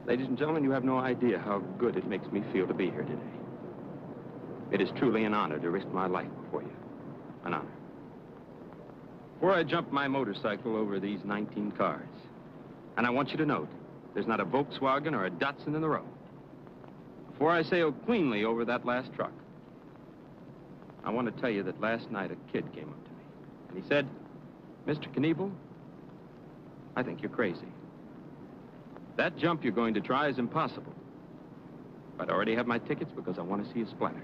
Ladies and gentlemen, you have no idea how good it makes me feel to be here today. It is truly an honor to risk my life before you. An honor. Before I jump my motorcycle over these 19 cars, and I want you to note, there's not a Volkswagen or a Datsun in the row. Before I sail cleanly over that last truck, I want to tell you that last night a kid came up to me, and he said, Mr. Knievel, I think you're crazy. That jump you're going to try is impossible. But I already have my tickets because I want to see you splatter.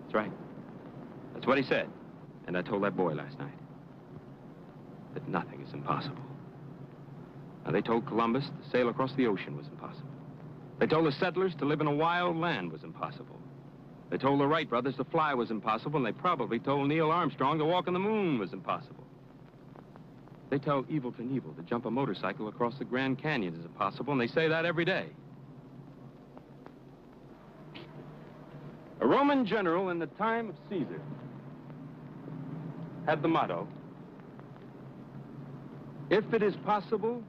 That's right. That's what he said. And I told that boy last night that nothing is impossible. Now, they told Columbus to sail across the ocean was impossible. They told the settlers to live in a wild land was impossible. They told the Wright brothers to fly was impossible, and they probably told Neil Armstrong to walk on the moon was impossible. They tell Evel Knievel to jump a motorcycle across the Grand Canyon is impossible, and they say that every day. A Roman general in the time of Caesar had the motto, if it is possible,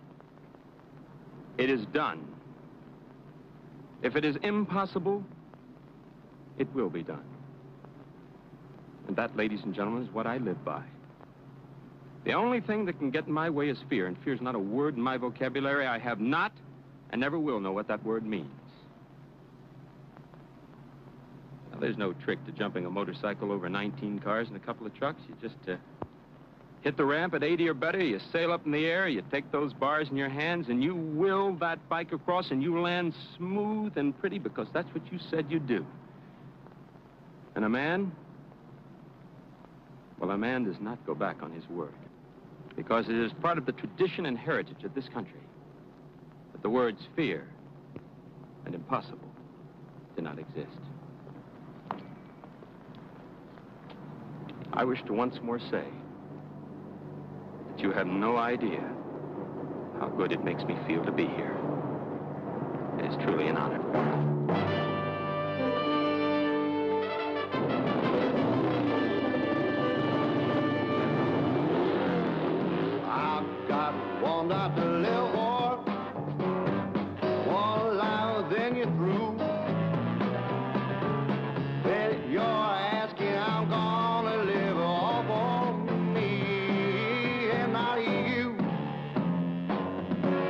it is done. If it is impossible, it will be done. And that, ladies and gentlemen, is what I live by. The only thing that can get in my way is fear, and fear's not a word in my vocabulary. I have not and never will know what that word means. Now, there's no trick to jumping a motorcycle over 19 cars and a couple of trucks. You just hit the ramp at 80 or better, you sail up in the air, you take those bars in your hands, and you will that bike across, and you land smooth and pretty because that's what you said you'd do. And a man, well, a man does not go back on his word, because it is part of the tradition and heritage of this country that the words fear and impossible do not exist. I wish to once more say that you have no idea how good it makes me feel to be here. It is truly an honor. I've got one night to live for, one life, then you're through. Then you're asking, I'm gonna live all for me and not you.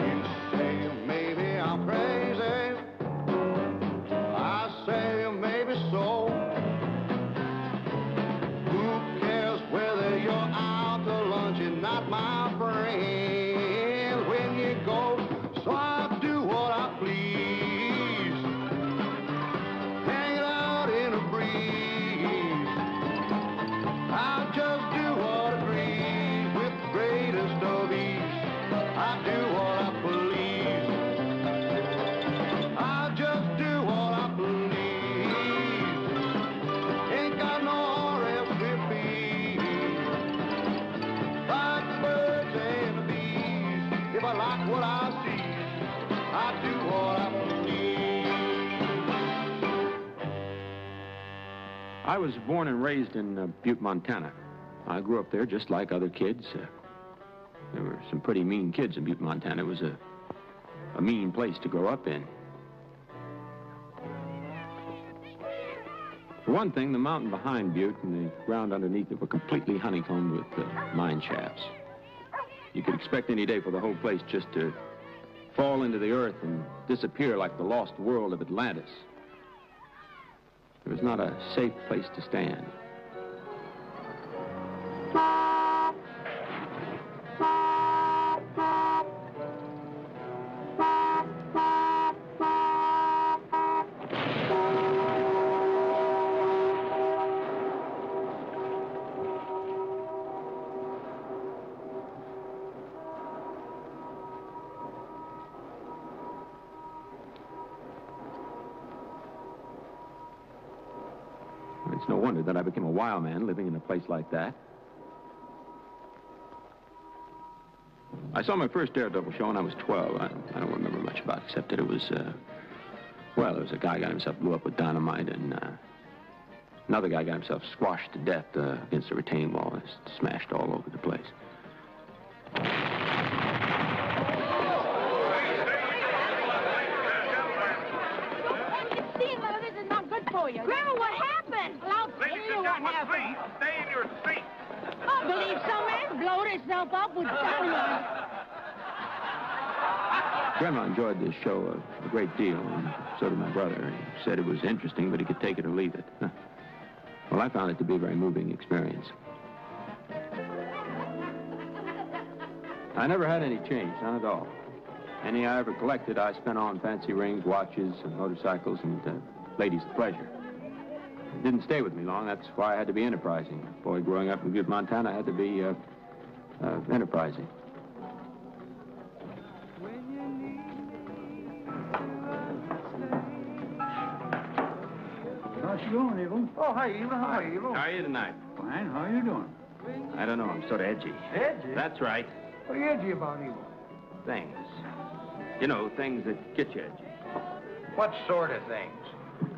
You say maybe I'm crazy, I say maybe so. Who cares whether you're out to lunch and not my friend when you go? So I do what I please, hang it out in a breeze. I just do what I please with the greatest of ease. I do what I please. I just do what I please. Ain't got no recipe. Like the birds and the bees. If I like what I see, I do what I please. I was born and raised in Butte, Montana. I grew up there just like other kids. There were some pretty mean kids in Butte, Montana. It was a mean place to grow up in. For one thing, the mountain behind Butte and the ground underneath it were completely honeycombed with mine shafts. You could expect any day for the whole place just to fall into the earth and disappear like the lost world of Atlantis. It was not a safe place to stand. It's no wonder that I became a wild man living in a place like that. I saw my first Daredevil show when I was 12. I don't remember much about it, except that it was, well, there was a guy got himself blew up with dynamite, and another guy got himself squashed to death against a retaining wall. It's smashed all over the place. you. Grandma, what happened? Well, I'll tell you what happened. Please, stay in your seat. I believe some man blowed himself up with dynamite. Grandma enjoyed this show a great deal, and so did my brother. He said it was interesting, but he could take it or leave it. Well, I found it to be a very moving experience. I never had any change, none at all. Any I ever collected, I spent on fancy rings, watches, and motorcycles, and ladies of pleasure. It didn't stay with me long. That's why I had to be enterprising. A boy growing up in Butte, Montana, I had to be enterprising. How's it going, Evel? Oh, hi, Evel. How are you, Evel? How are you tonight? Fine. How are you doing? I don't know. I'm sort of edgy. Edgy? That's right. What are you edgy about, Evel? Things. You know, things that get you edgy. What sort of things?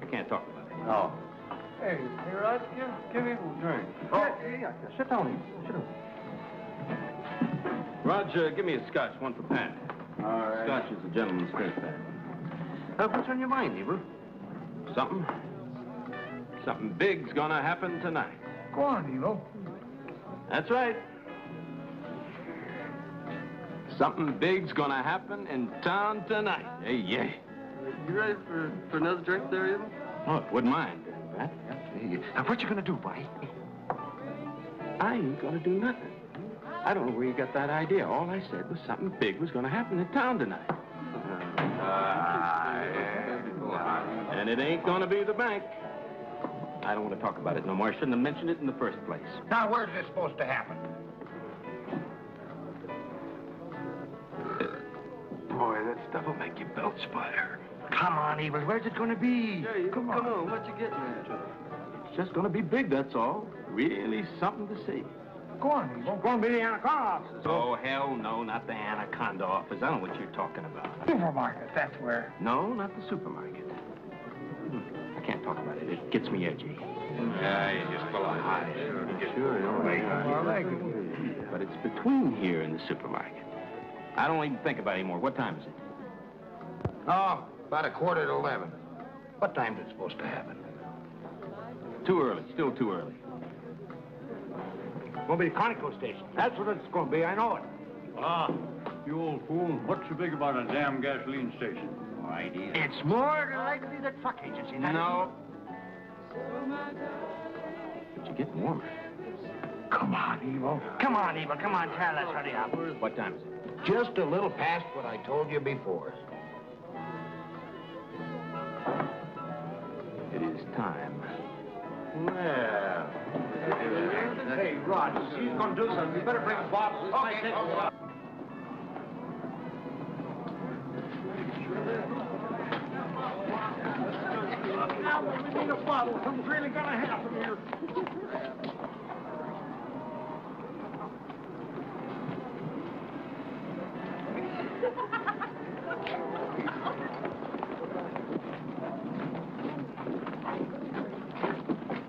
I can't talk about it. Oh. Hey, Rod, give Evel a drink. Oh, yeah. Sit down, Evel. Sit down. Roger, give me a scotch, one for Pat. All right. Scotch is a gentleman's drink, Pat. What's on your mind, Evel? Something? Something big's gonna happen tonight. Go on, Evel. That's right. Something big's gonna happen in town tonight. Hey, yeah. You ready for another drink there, Evel? Oh, wouldn't mind. Pat? Now, what you gonna do, buddy? I ain't gonna do nothing. I don't know where you got that idea. All I said was something big was gonna happen in town tonight. And it ain't gonna be the bank. I don't want to talk about it no more. I shouldn't have mentioned it in the first place. Now, where's this supposed to happen? Boy, that stuff will make your belt sputter. Come on, Evel. Where's it gonna be? Yeah, come on. What you getting at? It's just gonna be big, that's all. Really something to see. Go on, Evel. Gonna be the Anaconda office. Oh, hell no, not the Anaconda office. I don't know what you're talking about. Supermarket, that's where. No, not the supermarket. I can't talk about it. It gets me edgy. Yeah, you're just full of hot. Sure, But it's between here and the supermarket. I don't even think about it anymore. What time is it? Oh, about 11:15. What time's it supposed to happen? Too early. Still too early. Gonna be the Conoco station. That's what it's gonna be, I know it. Ah, you old fool. What's so big about a damn gasoline station? No idea. It's more than likely the truck agency. No. But you're getting warmer. Come on, Evel. Come on, Evel. Come on, Tara, let's hurry up. What time is it? Just a little past what I told you before. It is time. Well. Hey, Rod, she's gonna do something. You better bring a bottle. This might take a while. Now, we need a bottle. Something's really gonna happen here.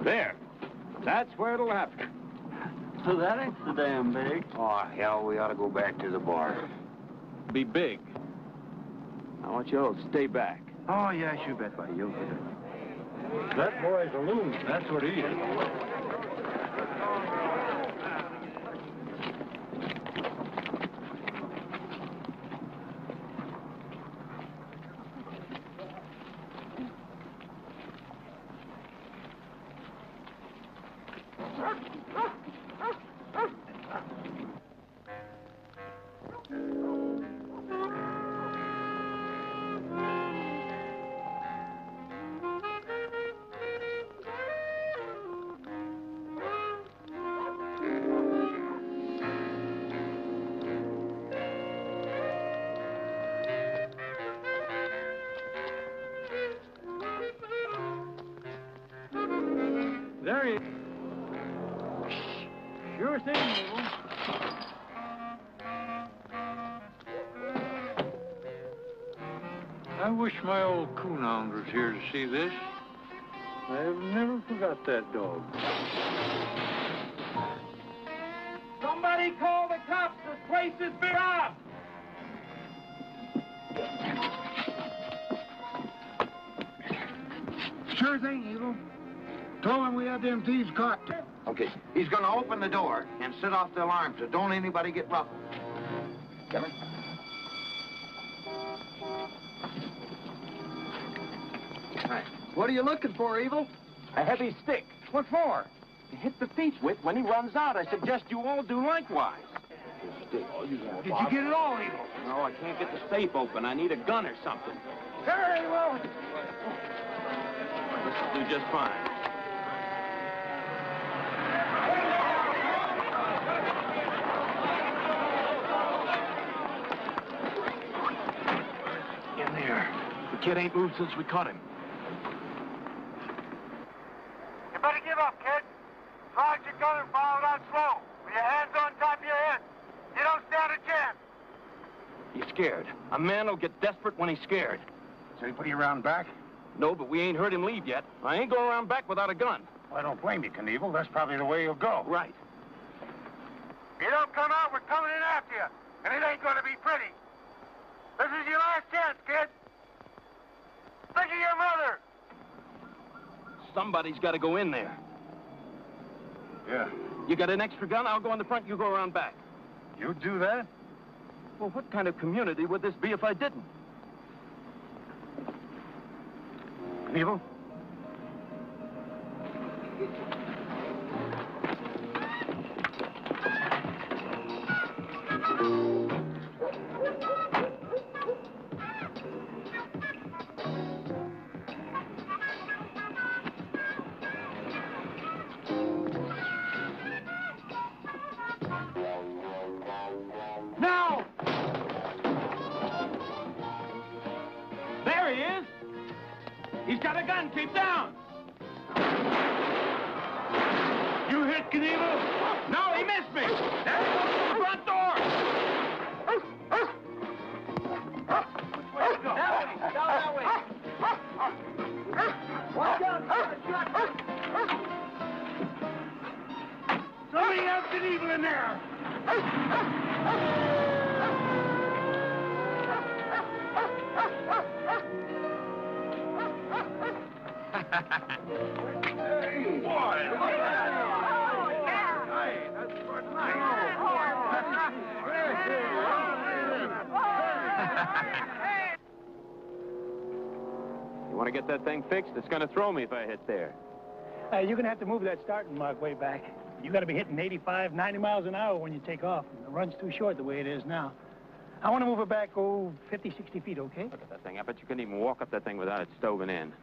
There. That's where it'll happen. So that ain't so damn big. Oh, hell, we ought to go back to the bar. Be big. I want you all to stay back. Oh, yeah, sure bet, buddy. You'll get it. That boy's a loon. That's what he is. There he is. Sure thing, Evel. I wish my old coonhound was here to see this. I've never forgot that dog. Somebody call the cops. This place is been robbed. Sure thing, Evel. Told him we had them thieves caught. Okay, he's gonna open the door and set off the alarm, so don't anybody get ruffled. Come in. Hi. What are you looking for, Evel? A heavy stick. What for? To hit the thief with when he runs out. I suggest you all do likewise. Did you get it all, Evel? No, I can't get the safe open. I need a gun or something. Very well. This will do just fine. In there. The kid ain't moved since we caught him. You better give up, kid. Slide your gun and follow it out slow. With your hands on top of your head. You don't stand a chance. He's scared. A man will get desperate when he's scared. So he put you around back? No, but we ain't heard him leave yet. I ain't going around back without a gun. Well, I don't blame you, Knievel. That's probably the way you'll go. Right. If you don't come out, we're coming in after you. And it ain't going to be pretty. This is your last chance, kid. Think of your mother. Somebody's got to go in there. Yeah. You got an extra gun? I'll go in the front, you go around back. You'd do that? Well, what kind of community would this be if I didn't? Knievel? Now! There he is! He's got a gun. Keep down! You hit Knievel? No, he missed me! There he goes to the front door! Which way to go? That way. Down that way. Watch out! Somebody else Knievel in there! You want to get that thing fixed? It's going to throw me if I hit there. You're going to have to move that starting mark way back. You got to be hitting 85, 90 miles an hour when you take off. The run's too short the way it is now. I want to move it back, 50, 60 feet, okay? Look at that thing. I bet you couldn't even walk up that thing without it stoving in.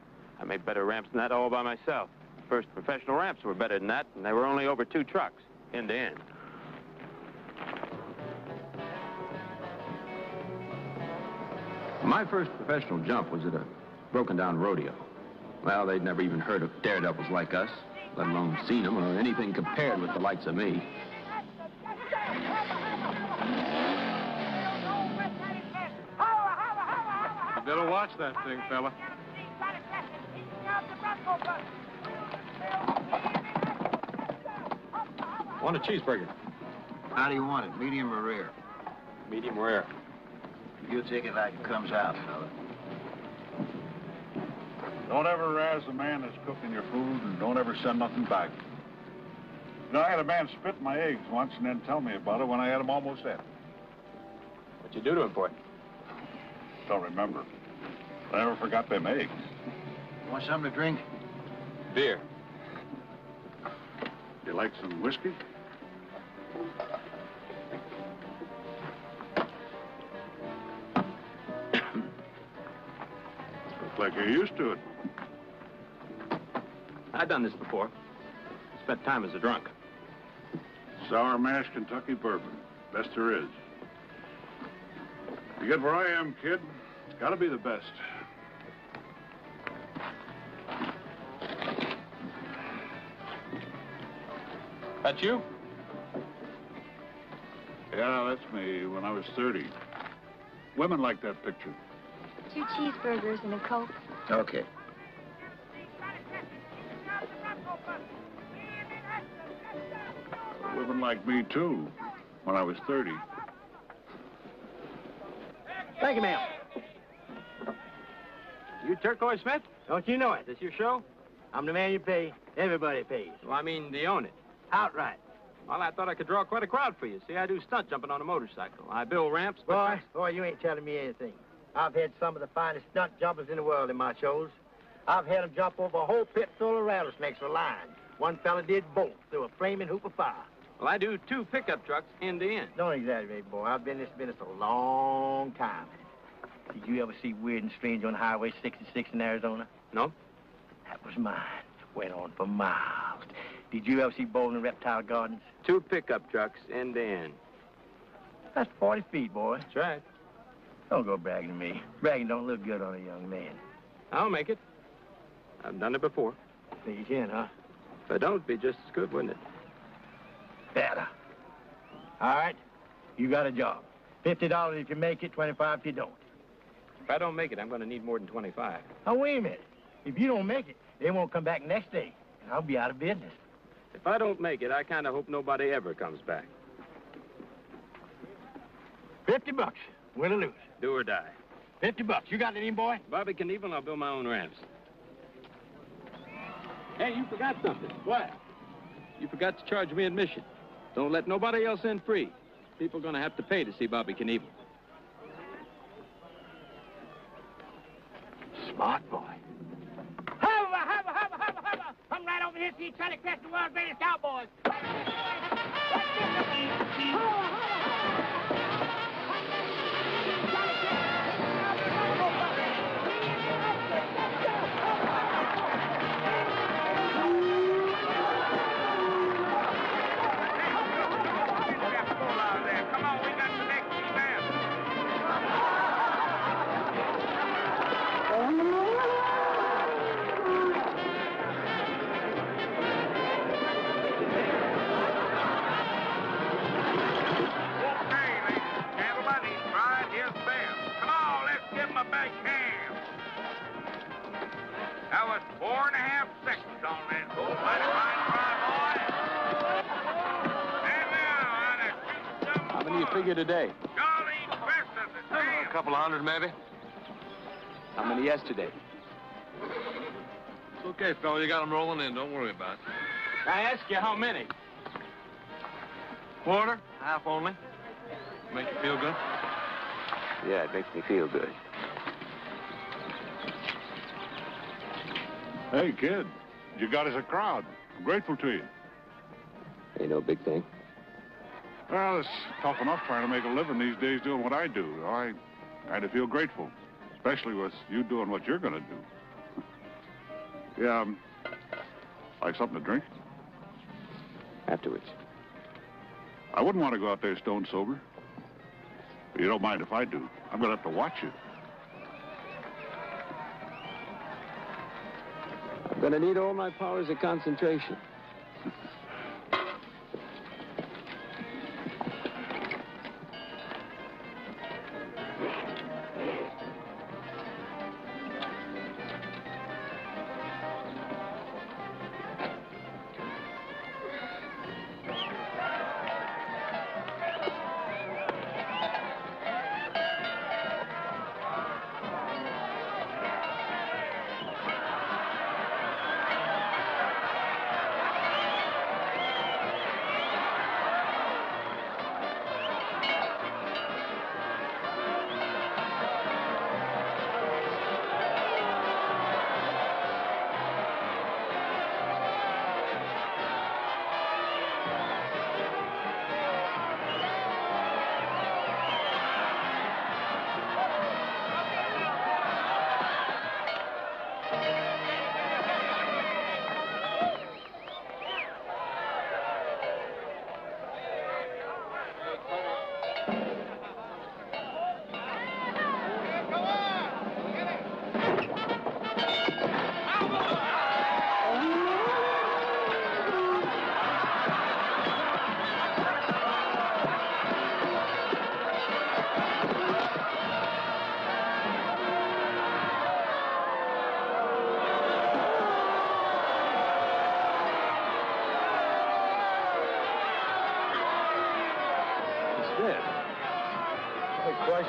I made better ramps than that all by myself. First professional ramps were better than that, and they were only over 2 trucks, end to end. My first professional jump was at a broken-down rodeo. Well, they'd never even heard of daredevils like us, let alone seen them or anything compared with the likes of me. You better watch that thing, fella. Want a cheeseburger? How do you want it, medium or rare? Medium rare. You take it like it comes out, fella. Don't ever razz the man that's cooking your food, and don't ever send nothing back. You know, I had a man spit in my eggs once and then tell me about it when I had them almost in. What'd you do to him, boy? Don't remember. I never forgot them eggs. Want something to drink? Beer. You like some whiskey? Looks like you're used to it. I've done this before. Spent time as a drunk. Sour mash Kentucky bourbon. Best there is. You get where I am, kid. It's got to be the best. That you? Yeah, that's me when I was 30. Women like that picture. 2 cheeseburgers and a Coke. Okay. Women like me, too, when I was 30. Thank you, ma'am. You Turquoise Smith? Don't you know it? This your show? I'm the man you pay. Everybody pays. Well, I mean, they own it. Outright. Well, I thought I could draw quite a crowd for you. See, I do stunt jumping on a motorcycle. I build ramps, but... Boy, you ain't telling me anything. I've had some of the finest stunt jumpers in the world in my shows. I've had them jump over a whole pit full of rattlesnakes for line. One fella did both through a flaming hoop of fire. Well, I do 2 pickup trucks end to end. Don't exaggerate, boy. I've been in this business a long time. Did you ever see Weird and Strange on Highway 66 in Arizona? No. That was mine. Went on for miles. Did you ever see Bowling Reptile Gardens? 2 pickup trucks end to end. That's 40 feet, boy. That's right. Don't go bragging to me. Bragging don't look good on a young man. I'll make it. I've done it before. Think you can, huh? If I don't, it'd be just as good, wouldn't it? Better. All right. You got a job. $50 if you make it, $25 if you don't. If I don't make it, I'm going to need more than 25. Now, wait a minute. If you don't make it, they won't come back next day, and I'll be out of business. If I don't make it, I kind of hope nobody ever comes back. $50. Win or lose. Do or die. $50. You got it in, boy? Bobby Knievel, and I'll build my own ramps. Hey, you forgot something. What? You forgot to charge me admission. Don't let nobody else in free. People are going to have to pay to see Bobby Knievel. Smart boy. Come right over here so you try to catch the world's greatest cowboys. Come on, we got the next man. That was 4.5 seconds on that bull. Mighty fine try, boy. And now, on a shoot. How many you figure today? Golly, best of the damn. A couple of hundred, maybe. How many yesterday? It's okay, fella. You got them rolling in. Don't worry about it. I ask you how many? Quarter, half only. Make you feel good? Yeah, it makes me feel good. Hey, kid, you got us a crowd. I'm grateful to you. Ain't no big thing. Well, it's tough enough trying to make a living these days doing what I do. I kind of feel grateful, especially with you doing what you're going to do. Yeah, like something to drink? Afterwards. I wouldn't want to go out there stone sober. But you don't mind if I do. I'm going to have to watch you. I'm going to need all my powers of concentration.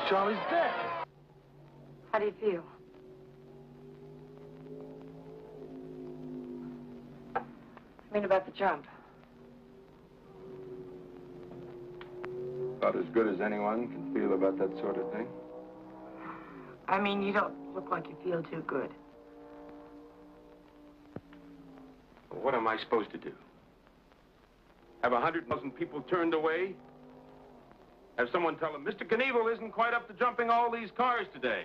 Charlie's dead. How do you feel? I mean about the jump. About as good as anyone can feel about that sort of thing. I mean, you don't look like you feel too good. Well, what am I supposed to do? Have 100,000 people turned away? Have someone tell him, Mr. Knievel isn't quite up to jumping all these cars today.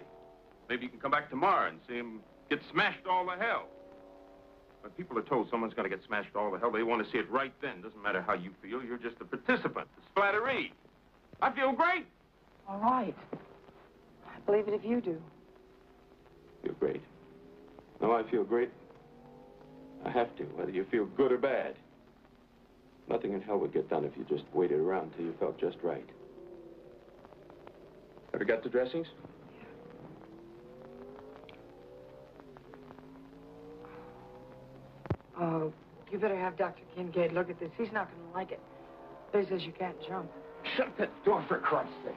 Maybe you can come back tomorrow and see him get smashed all to hell. When people are told someone's going to get smashed all to hell, they want to see it right then. Doesn't matter how you feel. You're just a participant, a splatteree. I feel great. All right. I believe it if you do. Feel great. No, I feel great. I have to, whether you feel good or bad. Nothing in hell would get done if you just waited around till you felt just right. Ever got the dressings? Oh, you better have Dr. Kincaid look at this. He's not going to like it. He says you can't jump. Shut that door, for Christ's sake.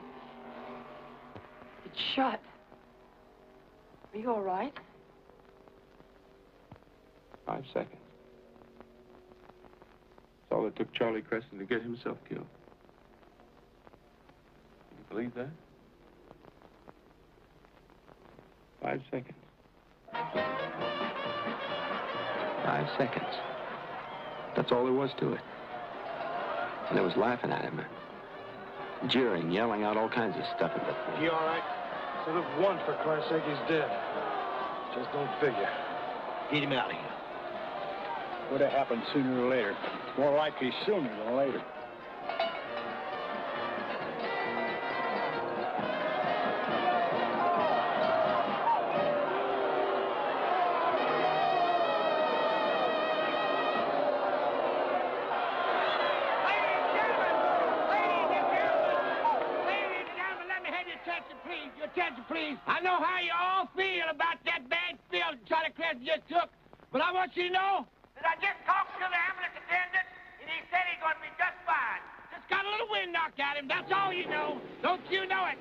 It's shut. Are you all right? 5 seconds. That's all it took Charlie Creston to get himself killed. Can you believe that? 5 seconds. 5 seconds. That's all there was to it. And they was laughing at him, jeering, yelling out all kinds of stuff at that thing. He all right? So look, one, for Christ's sake, he's dead. Just don't figure. Get him out of here. Would have happened sooner or later. More likely sooner than later. Please. I know how you all feel about that bad field Charlie Creston just took, but I want you to know that I just talked to the ambulance attendant, and he said he's going to be just fine. Just got a little wind knocked at him, that's all you know. Don't you know it?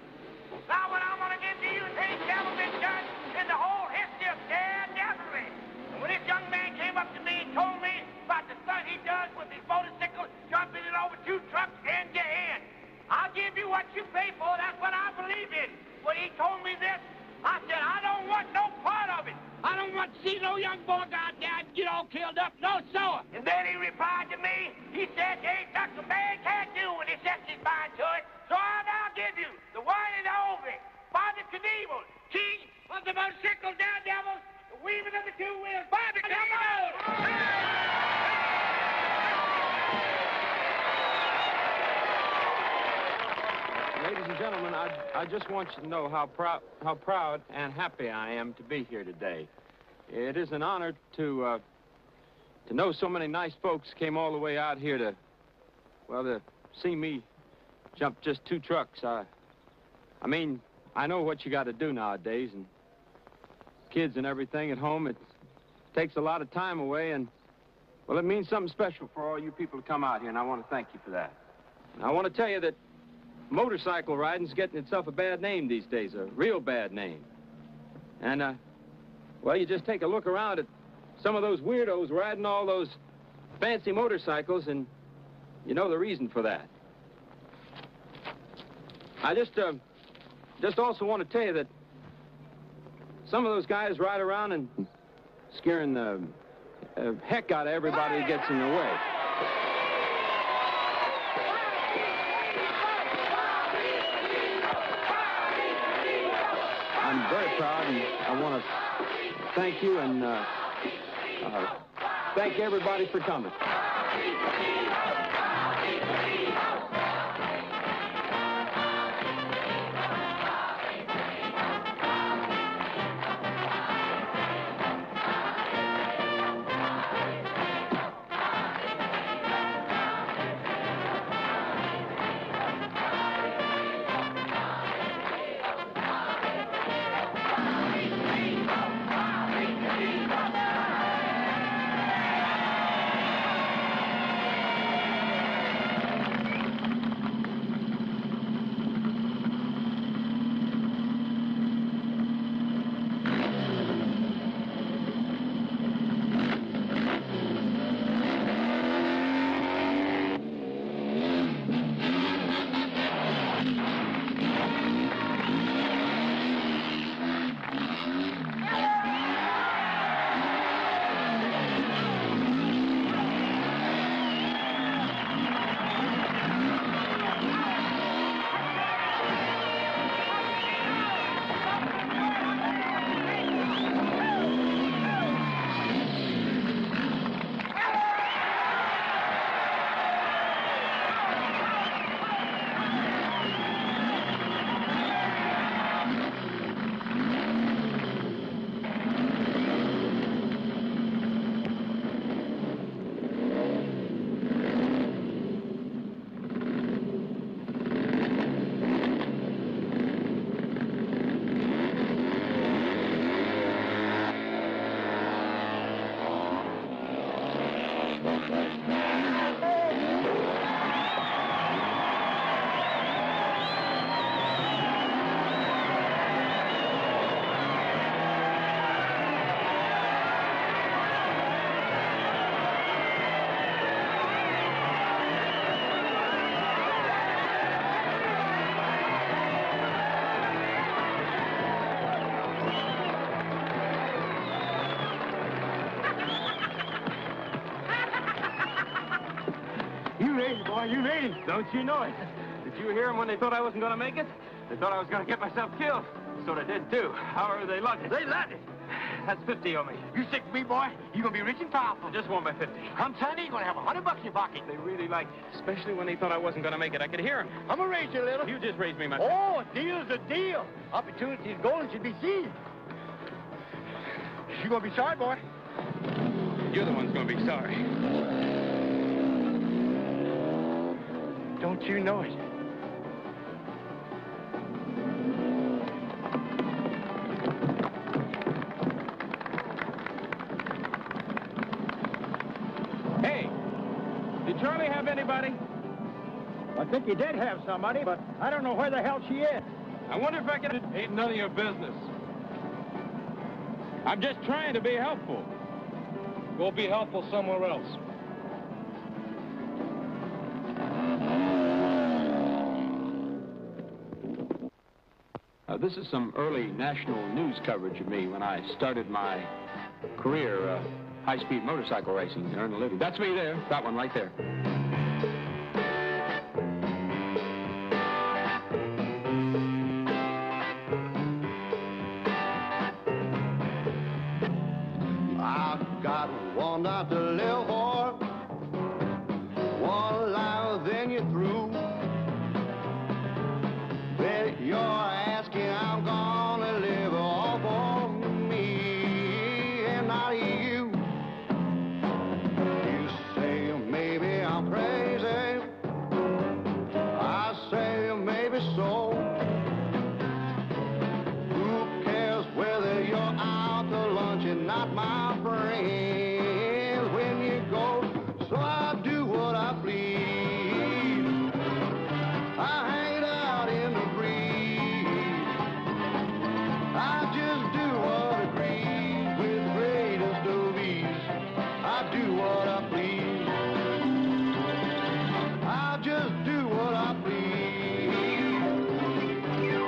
Now, what I'm going to give to you is any devil been done in the whole history of Dad Devilry. And when this young man came up to me and told me about the stunt he does with his motorcycle, jumping it over 2 trucks end to end, I'll give you what you pay for. That's what I believe in. When he told me this, I said, I don't want no part of it. I don't want to see no young boy go out there and get all killed up. No, sir. And then he replied to me, he said, ain't nothing a man can't do when he sets his mind to it. So I'll now give you the one and only Bobby Knievel, king of the motorcycle daredevils, the weaving of the 2 wheels. Bobby, come on! Ladies and gentlemen, I just want you to know how proud and happy I am to be here today. It is an honor to know so many nice folks came all the way out here to see me jump just 2 trucks. I mean, I know what you got to do nowadays, and kids and everything at home, it takes a lot of time away, and, well, it means something special for all you people to come out here, and I want to thank you for that. And I want to tell you that motorcycle riding's getting itself a bad name these days, a real bad name. And, well, you just take a look around at some of those weirdos riding all those fancy motorcycles, and you know the reason for that. I just also want to tell you that some of those guys ride around and scaring the heck out of everybody who gets in their way. I'm very proud, and I want to thank you and thank everybody for coming. me. Don't you know it? Did you hear them when they thought I wasn't going to make it? They thought I was going to get myself killed. So they did, too. However, they lugged it. They lugged it. That's 50 on me. You stick with me, boy. You're going to be rich and powerful. I just won by 50. I'm telling you, you're going to have $100 in your pocket. They really liked it, especially when they thought I wasn't going to make it. I could hear them. I'm going to raise you a little. You just raised me, my friend. Oh, a deal's a deal. Opportunity is golden should be seized. You're going to be sorry, boy. You're the one's going to be sorry. Don't you know it? Hey, did Charlie have anybody? I think he did have somebody, but I don't know where the hell she is. I wonder if I could... Ain't none of your business. I'm just trying to be helpful. Go be helpful somewhere else. This is some early national news coverage of me when I started my career high-speed motorcycle racing to earn a living. That's me there. That one right there. I've got one night to live for, one life, then you're through. Bet you're asking, I'm gonna live all for me and not you. You say maybe I'm crazy, I say maybe so. Who cares whether you're out to lunch and not my friend when you go? So I do what I please. I hang out in the breeze. I just do what agrees with greatest of ease. I do what I please. I just do what I please.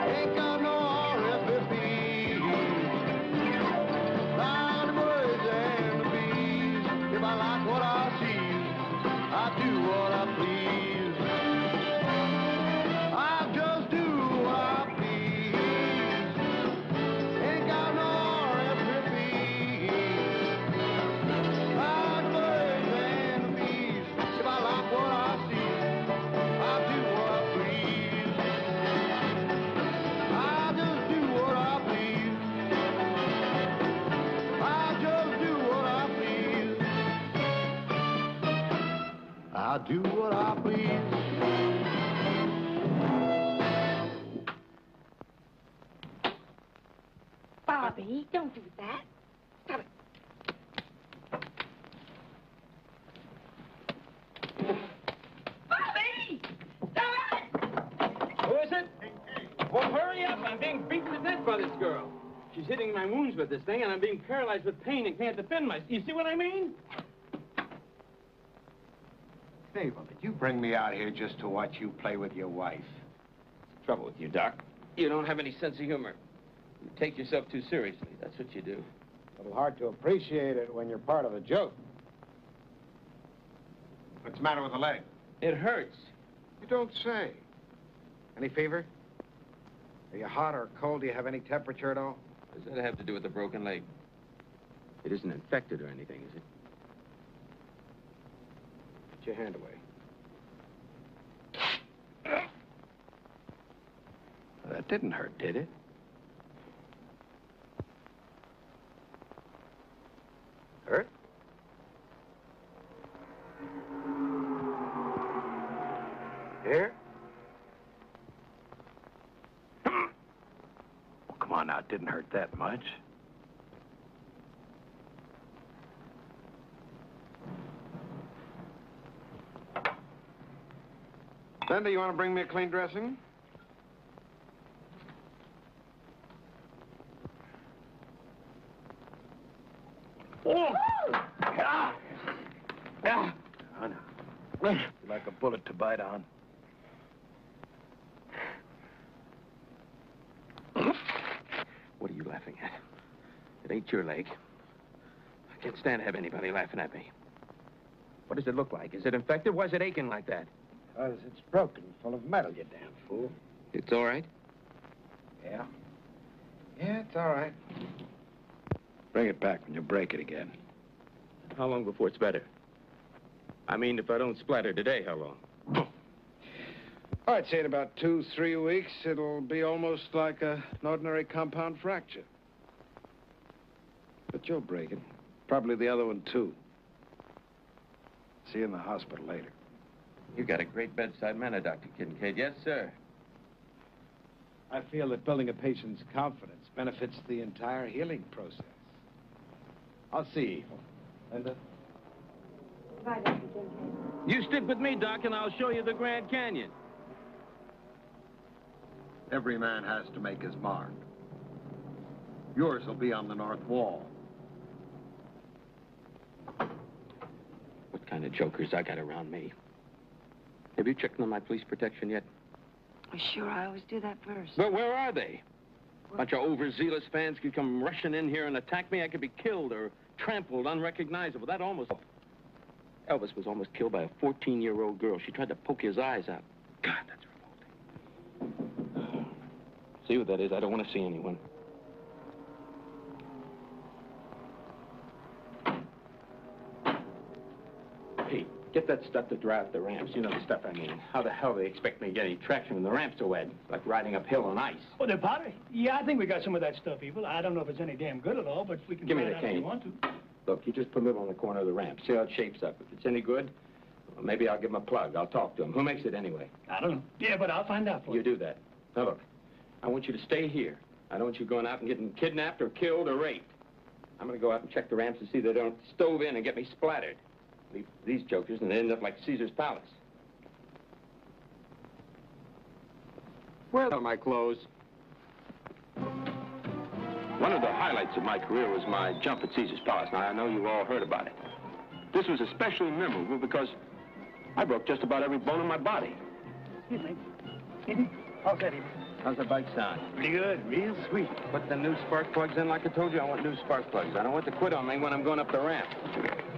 Ain't got no recipe. Like the birds and the bees. If I like what I see, I do what I please. I just do what I please. Ain't got no recipe. Like birds and the bees. If I like what I see, I do what I please. I just do what I please. I just do what I please. I do what I please. Bobby, don't do that. Stop it. Bobby! Stop it! Who is it? Well, hurry up. I'm being beaten to death by this girl. She's hitting my wounds with this thing, and I'm being paralyzed with pain and can't defend myself. You see what I mean? Knievel, did you bring me out here just to watch you play with your wife? Trouble with you, Doc. You don't have any sense of humor. You take yourself too seriously. That's what you do. A little hard to appreciate it when you're part of the joke. What's the matter with the leg? It hurts. You don't say. Any fever? Are you hot or cold? Do you have any temperature at all? What does that have to do with the broken leg? It isn't infected or anything, is it? Put your hand away. That didn't hurt, did it? Hurt? Here? Well, come on now, it didn't hurt that much. Linda, you want to bring me a clean dressing? Oh! Ah! Ah! Oh, no. You're like a bullet to bite on. What are you laughing at? It ain't your leg. I can't stand to have anybody laughing at me. What does it look like? Is it infected? Why is it aching like that? Because it's broken, full of metal, you damn fool. It's all right? Yeah. Yeah, it's all right. Bring it back when you break it again. How long before it's better? I mean, if I don't splatter today, how long? I'd say in about 2-3 weeks, it'll be almost like an ordinary compound fracture. But you'll break it. Probably the other one, too. See you in the hospital later. You got a great bedside manner, Dr. Kincaid. Yes, sir. I feel that building a patient's confidence benefits the entire healing process. I'll see you, Evel. Linda? Bye, Dr. Kincaid. You stick with me, Doc, and I'll show you the Grand Canyon. Every man has to make his mark. Yours will be on the North Wall. What kind of jokers I got around me? Have you checked on my police protection yet? Oh, sure, I always do that first. But where are they? A bunch of overzealous fans could come rushing in here and attack me. I could be killed or trampled, unrecognizable. That almost... Elvis was almost killed by a 14-year-old girl. She tried to poke his eyes out. God, that's revolting. See what that is? I don't want to see anyone. Hey, get that stuff to drive the ramps. You know the stuff I mean. How the hell do they expect me to get any traction when the ramp's so wet? It's like riding uphill on ice. Oh, the pottery? Yeah, I think we got some of that stuff, Evel. I don't know if it's any damn good at all, but we can Give me try the it out if you cane. want to. Look, you just put it on the corner of the ramp. See how it shapes up. If it's any good, well, maybe I'll give him a plug. I'll talk to him. Who makes it anyway? I don't know. Yeah, but I'll find out for you. You do that. Now, look, I want you to stay here. I don't want you going out and getting kidnapped or killed or raped. I'm going to go out and check the ramps to see they don't stove in and get me splattered. Leave these jokers and they end up like Caesar's palace. Where are my clothes? One of the highlights of my career was my jump at Caesar's Palace. Now, I know you all heard about it. This was especially memorable because I broke just about every bone in my body. Excuse me. How's that, Evel? How's the bike sound? Pretty good. Real sweet. Put the new spark plugs in like I told you. I want new spark plugs. I don't want to quit on me when I'm going up the ramp.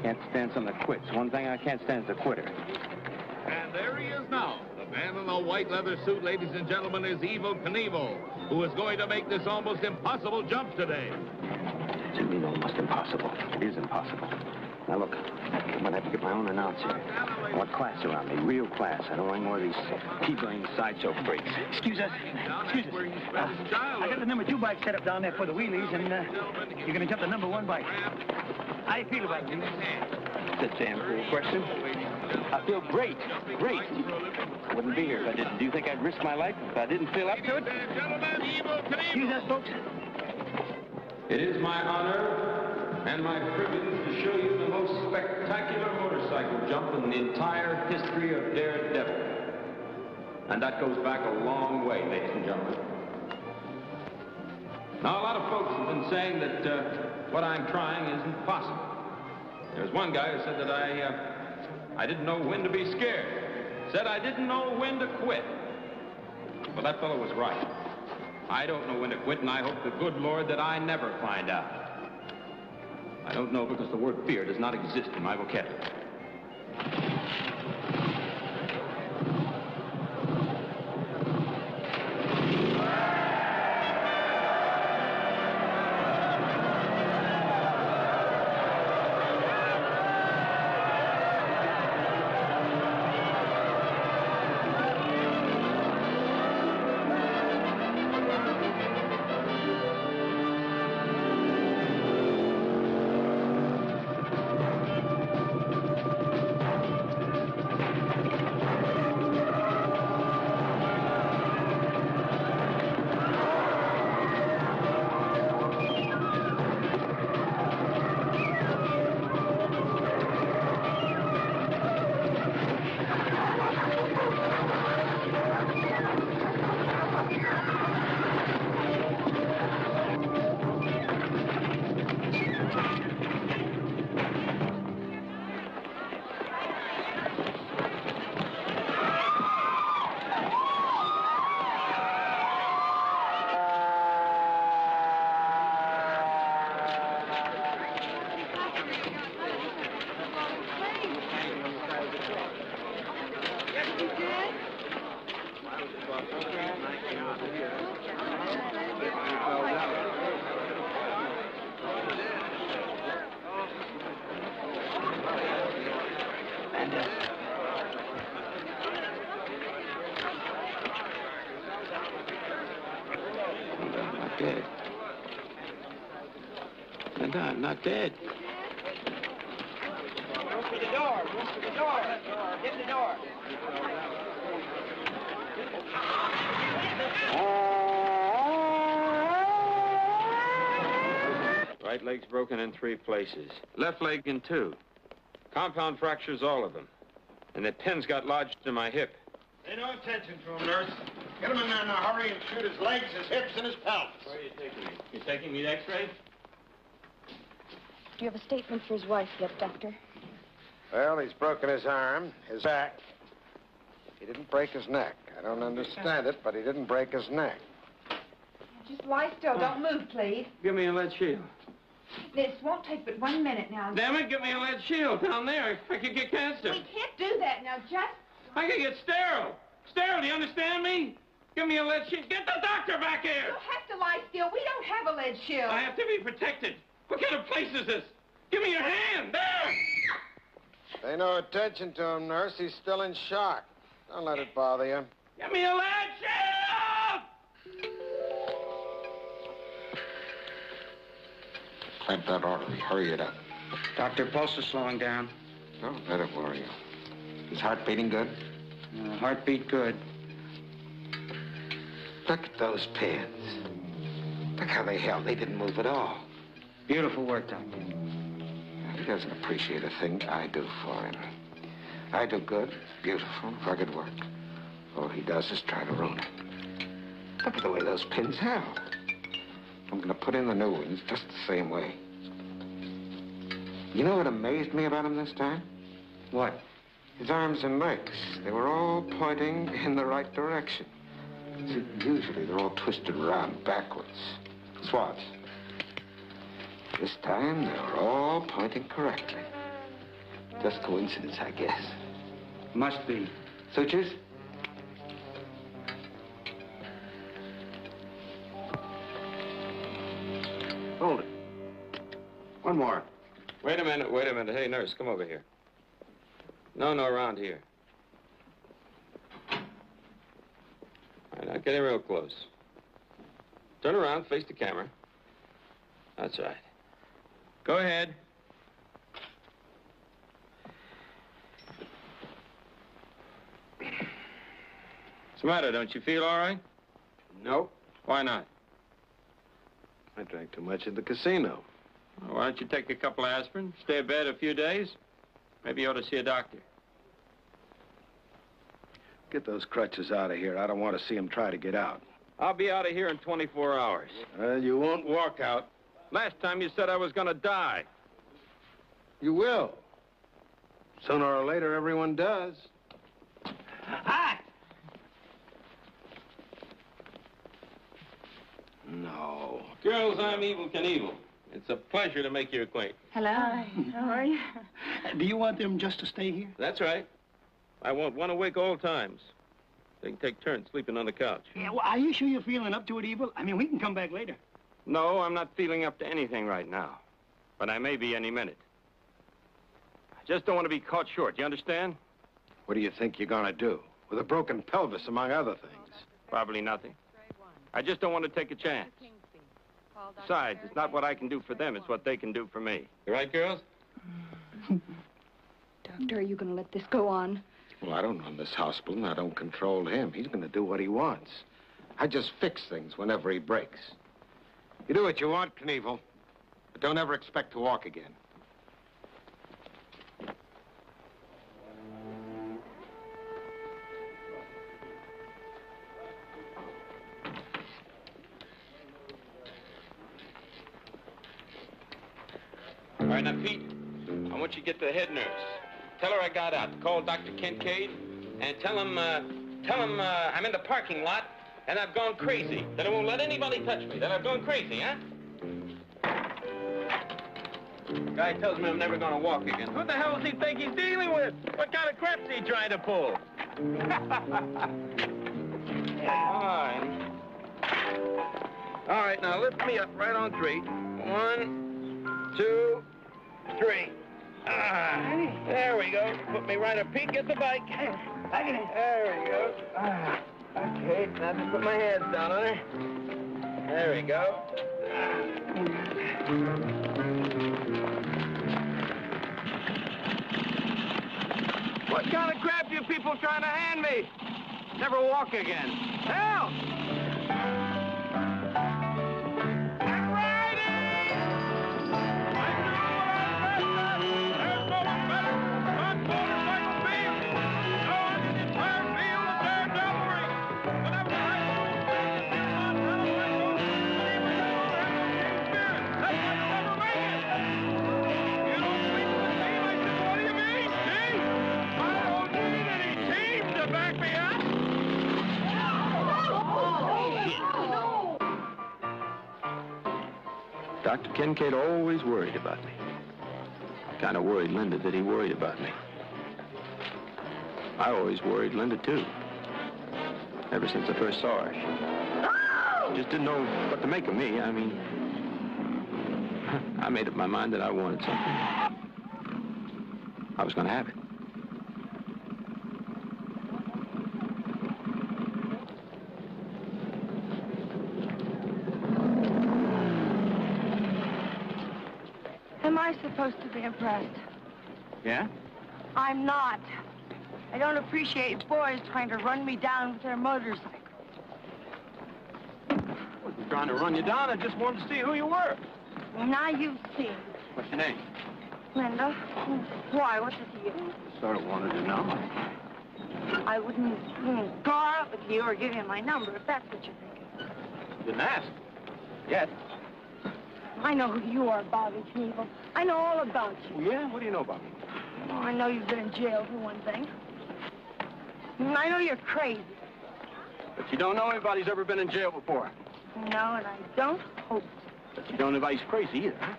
Can't stand someone that quits. One thing I can't stand is a quitter. And there he is now. The man in the white leather suit, ladies and gentlemen, is Evel Knievel, who is going to make this almost impossible jump today. What do you mean almost impossible? It is impossible. Now, look, I'm going to have to get my own announcer. I want class around me, real class. I don't want any more of these peeling sideshow freaks. Excuse us. Excuse us. I got the number 2 bike set up down there for the wheelies, and you're going to jump the number 1 bike. How you feel about it, That's a damn fool question. I feel great. Great. I wouldn't be here if I didn't. Do you think I'd risk my life if I didn't feel up to it? Excuse us, folks. It is my honor and my privilege to show you the most spectacular motorcycle jump in the entire history of Daredevil. And that goes back a long way, ladies and gentlemen. Now, a lot of folks have been saying that what I'm trying isn't possible. There's one guy who said that I didn't know when to be scared. Said I didn't know when to quit. Well, that fellow was right. I don't know when to quit, and I hope the good Lord that I never find out. I don't know because the word fear does not exist in my vocabulary. dead. And I'm not dead. Go for the door. Go for the door. Get the door. Right leg's broken in 3 places. Left leg in 2. Compound fractures, all of them. And the pins got lodged in my hip. Pay no attention to him, nurse. Get him in there in a hurry and shoot his legs, his hips, and his pelvis. Where are you taking me? You taking me to X-ray? Do you have a statement for his wife yet, Doctor? Well, he's broken his arm, his back. He didn't break his neck. I don't understand it, but he didn't break his neck. Just lie still. Don't move, please. Give me a lead shield. This won't take but 1 minute now. Damn it, give me a lead shield down there. I could get cancer. We can't do that now. Just... I could get sterile. Sterile, do you understand me? Give me a lead shield. Get the doctor back here. You'll have to lie still. We don't have a lead shield. I have to be protected. What kind of place is this? Give me your hand. There. Pay no attention to him, nurse. He's still in shock. Don't let it bother you. Give me a lead shield! Clamp that artery. Hurry it up. Doctor, pulse is slowing down. Don't let it worry you. His heart beating good? Heartbeat good. Look at those pins. Look how they held. They didn't move at all. Beautiful work, Doctor. He doesn't appreciate a thing I do for him. I do good, beautiful, rugged work. All he does is try to ruin it. Look at the way those pins held. I'm going to put in the new ones just the same way. You know what amazed me about him this time? What? His arms and legs. They were all pointing in the right direction. See, usually they're all twisted around backwards. Swats. This time, they were all pointing correctly. Just coincidence, I guess. Must be. Sutures? Hold it. One more. Wait a minute, wait a minute. Hey, nurse, come over here. No, around here. All right, now get in real close. Turn around, face the camera. That's right. Go ahead. What's the matter? Don't you feel all right? Nope. Why not? I drank too much at the casino. Well, why don't you take a couple of aspirin, stay in bed a few days? Maybe you ought to see a doctor. Get those crutches out of here. I don't want to see him try to get out. I'll be out of here in 24 hours. You won't walk out. Last time you said I was going to die. You will. Sooner or later, everyone does. Hot! No. Girls, I'm Evel Knievel. It's a pleasure to make your acquaintance. Hello. Hi. How are you? Do you want them just to stay here? That's right. I want one awake all times. They can take turns sleeping on the couch. Yeah, well, are you sure you're feeling up to it, Evel? I mean, we can come back later. No, I'm not feeling up to anything right now. But I may be any minute. I just don't want to be caught short, you understand? What do you think you're going to do? With a broken pelvis, among other things. Probably nothing. I just don't want to take a chance. Besides, it's not what I can do for them, it's what they can do for me. You right, girls? Doctor, are you going to let this go on? Well, I don't run this hospital, and I don't control him. He's going to do what he wants. I just fix things whenever he breaks. You do what you want, Knievel, but don't ever expect to walk again. All right, now, Pete, I want you to get to the head nurse. Tell her I got out. Call Dr. Kincaid and tell him I'm in the parking lot and I've gone crazy. That I won't let anybody touch me. That I've gone crazy, huh? Guy tells me I'm never gonna walk again. Who the hell does he think he's dealing with? What kind of crap's he trying to pull? All right, now lift me up right on 3. 1, 2, 3. There we go. Put me right up. Pete, get the bike. There we go. Okay, now just put my hands down on her. There we go. What kind of crap you people trying to hand me? Never walk again. Help! Dr. Kincaid always worried about me. Kind of worried Linda that he worried about me. I always worried Linda, too. Ever since I first saw her. Just didn't know what to make of me. I mean, I made up my mind that I wanted something. I was going to have it. Am I supposed to be impressed? Yeah? I'm not. I don't appreciate boys trying to run me down with their motorcycle. I wasn't trying to run you down. I just wanted to see who you were. Well, now you've seen. What's your name? Linda. Why? What's it to you? Sort of wanted to know. I wouldn't go out with you or give you my number if that's what you're thinking. Didn't ask. Yet. I know who you are, Bobby Knievel. I know all about you. Oh, yeah? What do you know about me? Oh, I know you've been in jail for one thing. And I know you're crazy. But you don't know anybody's ever been in jail before. No, and I don't hope so. But you don't know anybody's crazy either, huh?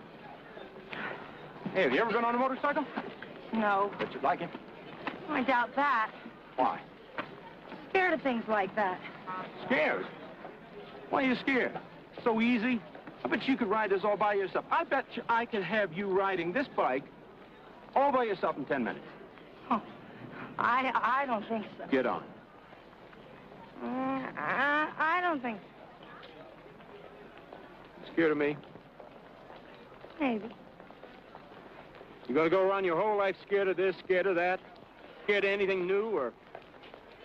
Hey, have you ever been on a motorcycle? No. Bet you'd like it. I doubt that. Why? Scared of things like that. Scared? Why are you scared? So easy. I bet you could ride this all by yourself. I bet you I could have you riding this bike all by yourself in 10 minutes. Oh, I don't think so. Get on. I don't think so. Scared of me? Maybe. You gonna go around your whole life scared of this, scared of that? Scared of anything new or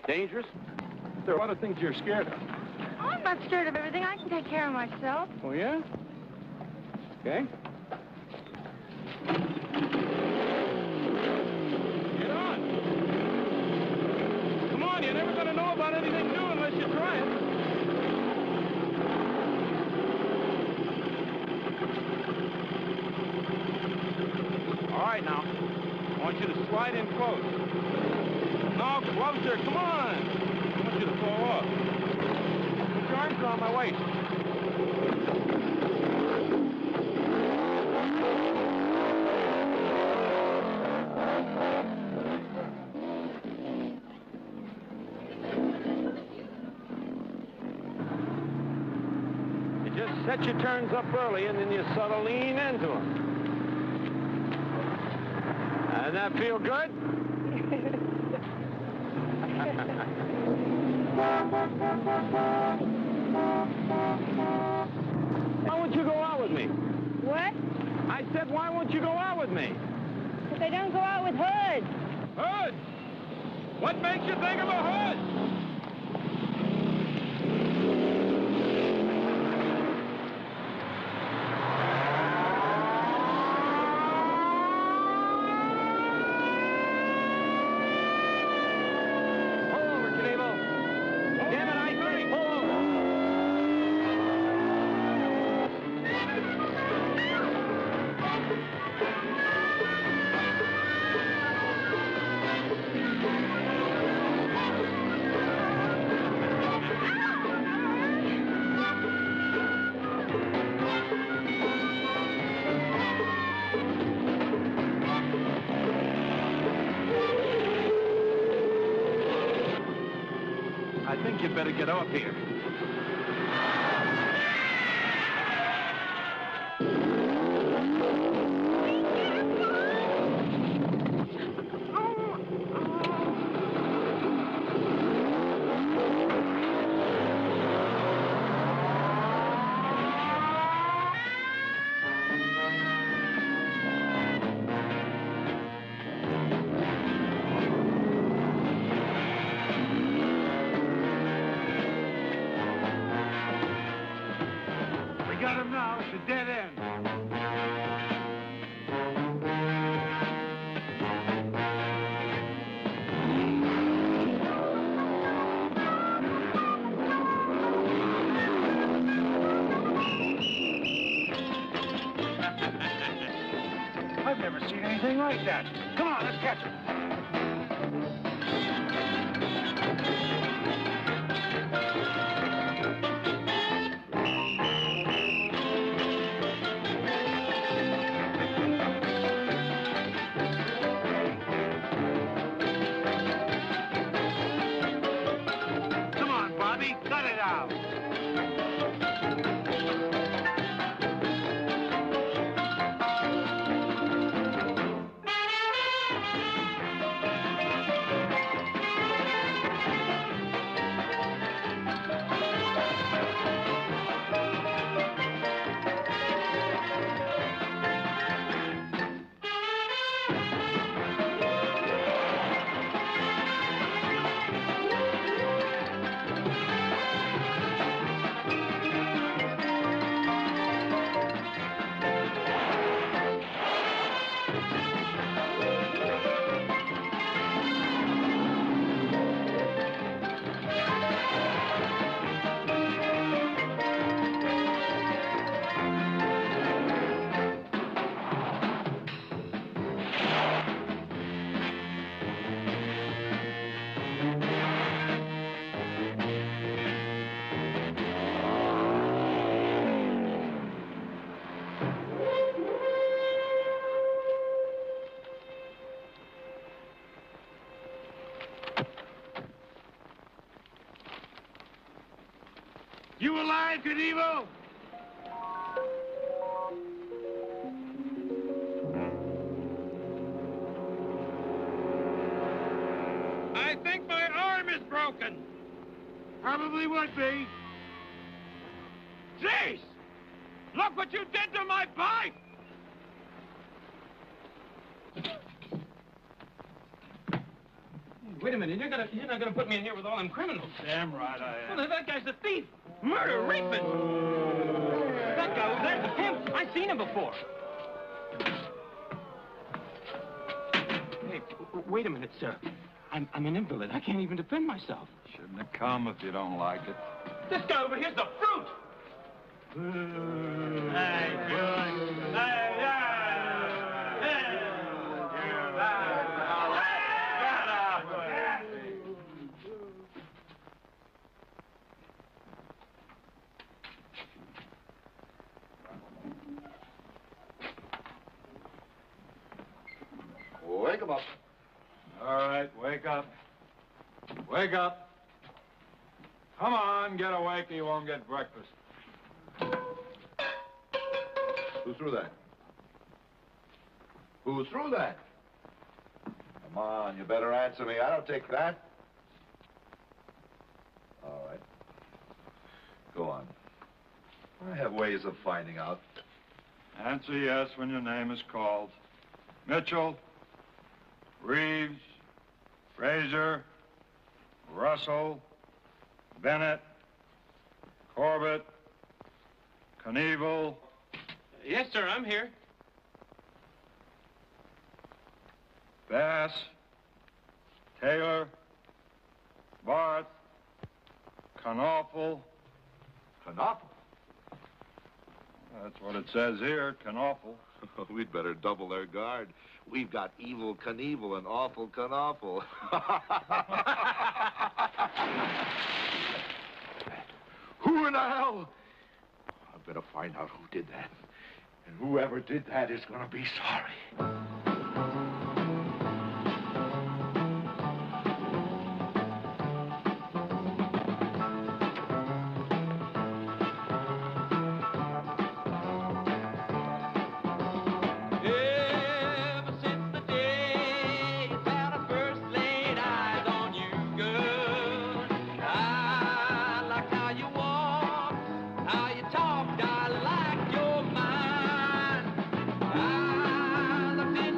dangerous? There are a lot of things you're scared of. Oh, I'm not scared of everything. I can take care of myself. Oh, yeah? Okay. Get on. Come on, you're never gonna know about anything new unless you try it. All right, now. I want you to slide in close. No, closer. Come on. I want you to fall off. Put your arms around my waist. You just set your turns up early, and then you sort of lean into them. Does that feel good? Why won't you go out with me? What? I said, why won't you go out with me? Because they don't go out with hoods. Hood? What makes you think of a hood? I think you'd better get off here. a dead end. I've never seen anything like that. Come on, let's catch him. Come on, Bobby, cut it out. You alive, Knievel? I think my arm is broken. Probably would be. Jeez! Look what you did to my pipe! Wait a minute, you're not gonna put me in here with all them criminals. Damn right I am. Well, that guy's a thief, murder, rapist. That guy over there's a pimp. I've seen him before. Hey, wait a minute, sir. I'm an invalid. I can't even defend myself. Shouldn't have come if you don't like it. This guy over here's the fruit. Hey, good. Wake him up. All right, wake up. Wake up. Come on, get awake or you won't get breakfast. Who threw that? Who threw that? Come on, you better answer me. I don't take that. All right. Go on. I have ways of finding out. Answer yes when your name is called. Mitchell, Reeves, Fraser, Russell, Bennett, Corbett, Knievel. Yes, sir, I'm here. Bass, Taylor, Barth, Knaufel. Knaufel? That's what it says here, Knaufel. We'd better double their guard. We've got Evel Knievel and Awful Knaufel. Who in the hell? I've got to find out who did that. And whoever did that is going to be sorry. I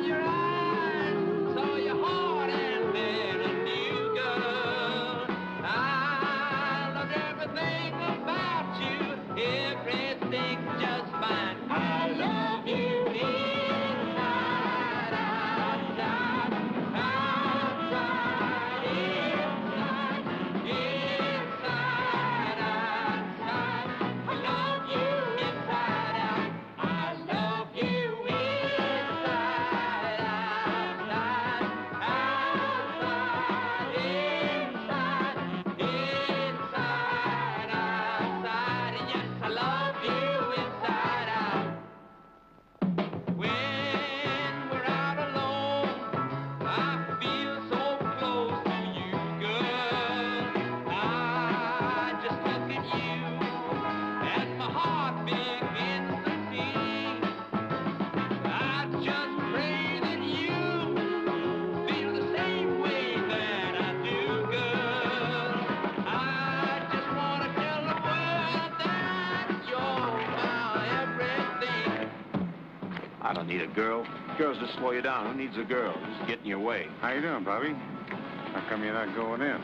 I don't need a girl. Girls just slow you down. Who needs a girl? Just get in your way. How you doing, Bobby? How come you're not going in?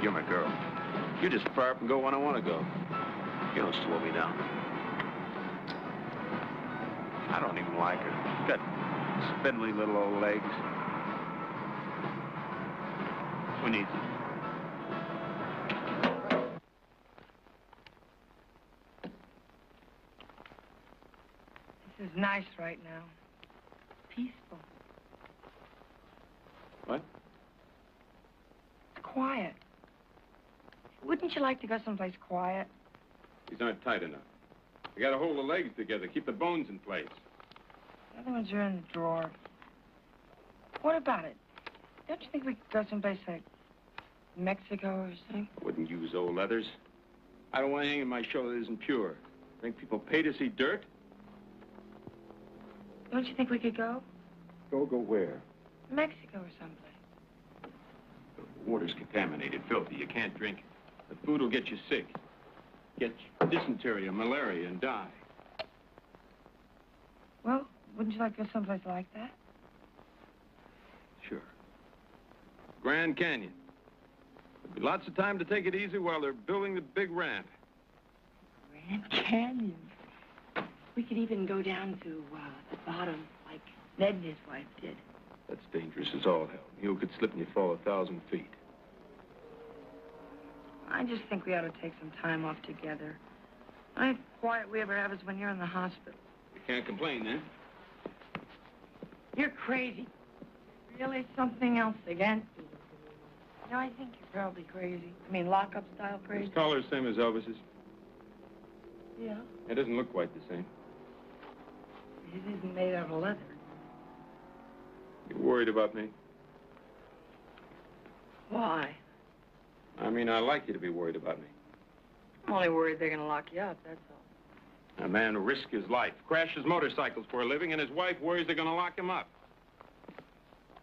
You're my girl. You just fire up and go when I want to go. You don't slow me down. I don't even like her. She's got spindly little old legs. Who needs it? This is nice right now. Peaceful. What? It's quiet. Wouldn't you like to go someplace quiet? These aren't tight enough. You gotta hold the legs together, keep the bones in place. The other ones are in the drawer. What about it? Don't you think we could go someplace like Mexico or something? I wouldn't use old leathers. I don't want anything in my show that isn't pure. Think people pay to see dirt? Don't you think we could go? Go where? Mexico or someplace. The water's contaminated, filthy. You can't drink it. The food will get you sick. Get dysentery or malaria and die. Well, wouldn't you like to go someplace like that? Sure. Grand Canyon. There'll be lots of time to take it easy while they're building the big ramp. Grand Canyon. We could even go down to the bottom, like Ned and his wife did. That's dangerous as all hell. You could slip and you fall 1,000 feet. I just think we ought to take some time off together. The only quiet we ever have is when you're in the hospital. You can't complain, then. You're crazy. Really something else against me. No, I think you're probably crazy. I mean, lock-up style crazy. His collar's same as Elvis's. Yeah. It doesn't look quite the same. His isn't made out of leather. You're worried about me? Why? I mean, I like you to be worried about me. I'm only worried they're going to lock you up, that's all. A man who risks his life, crashes motorcycles for a living, and his wife worries they're going to lock him up.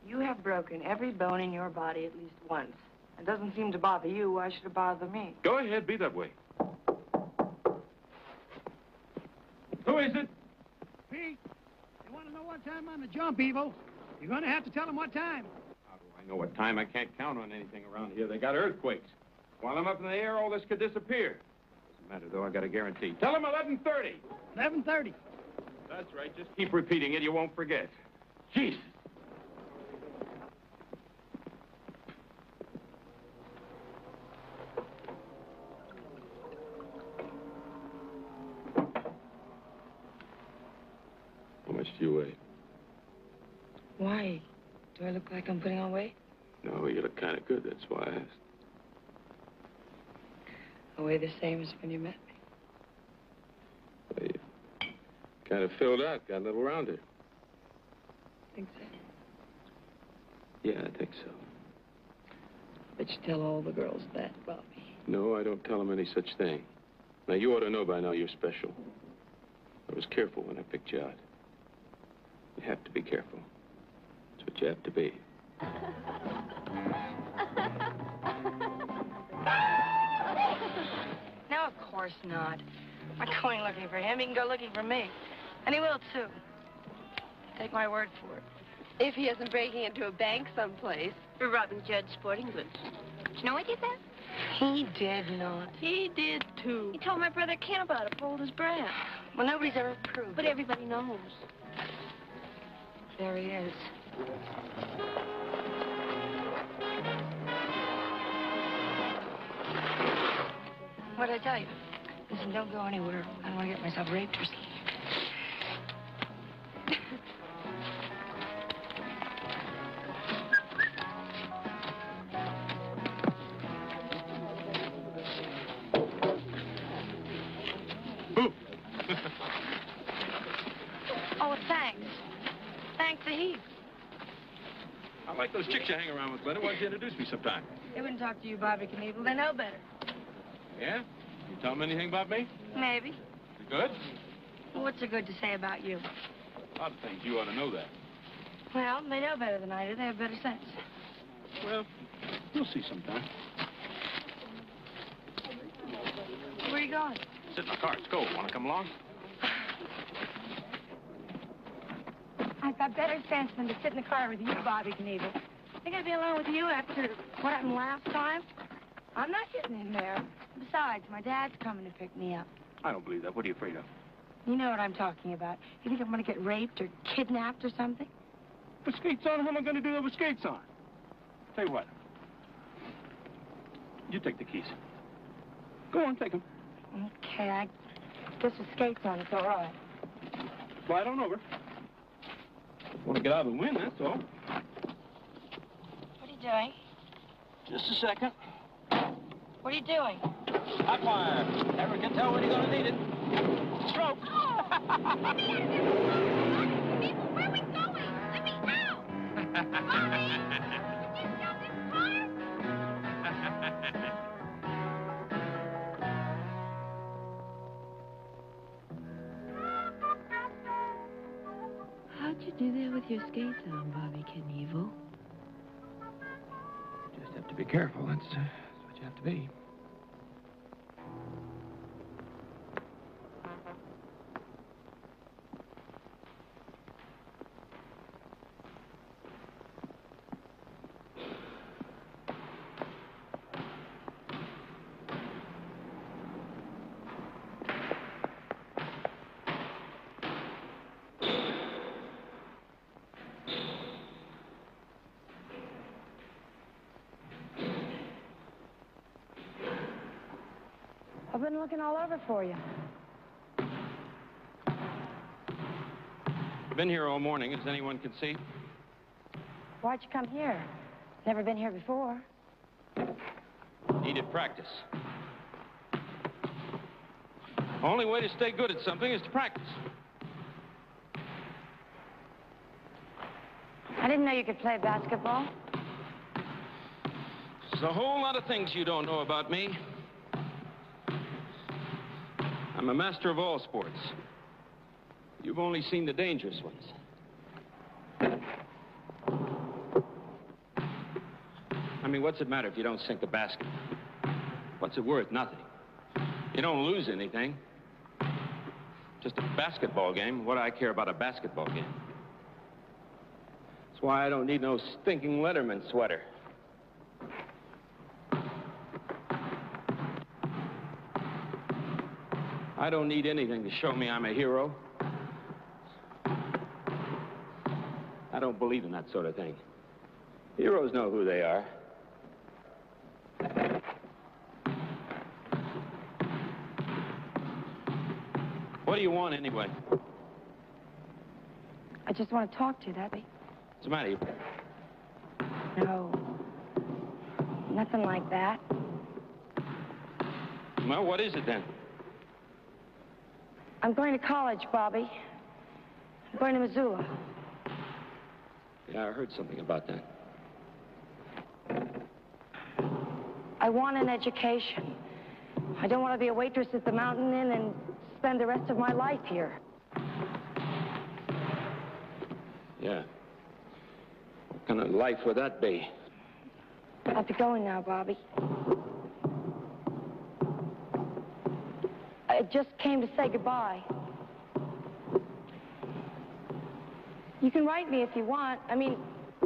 You have broken every bone in your body at least once. It doesn't seem to bother you. Why should it bother me? Go ahead, be that way. Who is it? Pete, you want to know what time on the jump, Evel? You're going to have to tell them what time. How do I know what time? I can't count on anything around here. They got earthquakes. While I'm up in the air, all this could disappear. Doesn't matter, though. I got a guarantee. Tell them 11:30. 11:30. That's right. Just keep repeating it. You won't forget. Jesus. How much do you weigh? Why? Do I look like I'm putting on weight? No, you look kind of good. That's why I asked. I weigh the same as when you met me. Well, you kind of filled out, got a little rounder. Think so? Yeah, I think so. But you tell all the girls that about me. No, I don't tell them any such thing. Now, you ought to know by now you're special. I was careful when I picked you out. You have to be careful. That's what you have to be. No, of course not. I'm not going looking for him. He can go looking for me. And he will, too. Take my word for it. If he isn't breaking into a bank someplace or robbing Judd's sporting goods. Did you know he did that? He did not. He did, too. He told my brother Ken about it, hold his breath. Well, nobody's ever proved But it. everybody knows. There he is. What'd I tell you? Listen, don't go anywhere. I don't want to get myself raped or something. Oh, thanks. Thanks a heap. I like those chicks you hang around with, Glenda. Why don't you introduce me sometime? They wouldn't talk to you, Bobby Knievel. They know better. Yeah? You tell them anything about me? Maybe. You good? Well, what's so good to say about you? A lot of things. You ought to know that. Well, they know better than I do. They have better sense. Well, you'll see sometime. you going? Sit in the car. It's cold. Want to come along? I've got better sense than to sit in the car with you, Bobby Knievel. Think I'd be alone with you after what happened last time? I'm not getting in there. Besides, my dad's coming to pick me up. I don't believe that. What are you afraid of? You know what I'm talking about. You think I'm going to get raped or kidnapped or something? With skates on? How am I going to do that with skates on? Tell you what. You take the keys. Go on, take them. Okay, I guess with skates on, it's all right. Slide on over. Want to get out and win, that's all. What are you doing? Just a second. What are you doing? Hot wire. Never can tell when you're going to need it. Stroke. Where are we going? Let me out! How'd you do that with your skates on, Bobby Knievel? Just have to be careful. That's what you have to be. I've been looking all over for you. Been here all morning, as anyone can see. Why'd you come here? Never been here before. Needed practice. Only way to stay good at something is to practice. I didn't know you could play basketball. There's a whole lot of things you don't know about me. I'm a master of all sports. You've only seen the dangerous ones. I mean, what's it matter if you don't sink the basket? What's it worth? Nothing. You don't lose anything. Just a basketball game. What do I care about a basketball game? That's why I don't need no stinking Letterman sweater. I don't need anything to show me I'm a hero. I don't believe in that sort of thing. Heroes know who they are. What do you want, anyway? I just want to talk to you, that'd be. What's the matter? No. Nothing like that. Well, what is it, then? I'm going to college, Bobby. I'm going to Missoula. Yeah, I heard something about that. I want an education. I don't want to be a waitress at the Mountain Inn and spend the rest of my life here. Yeah. What kind of life would that be? I have to go in now, Bobby. I just came to say goodbye. You can write me if you want. I mean,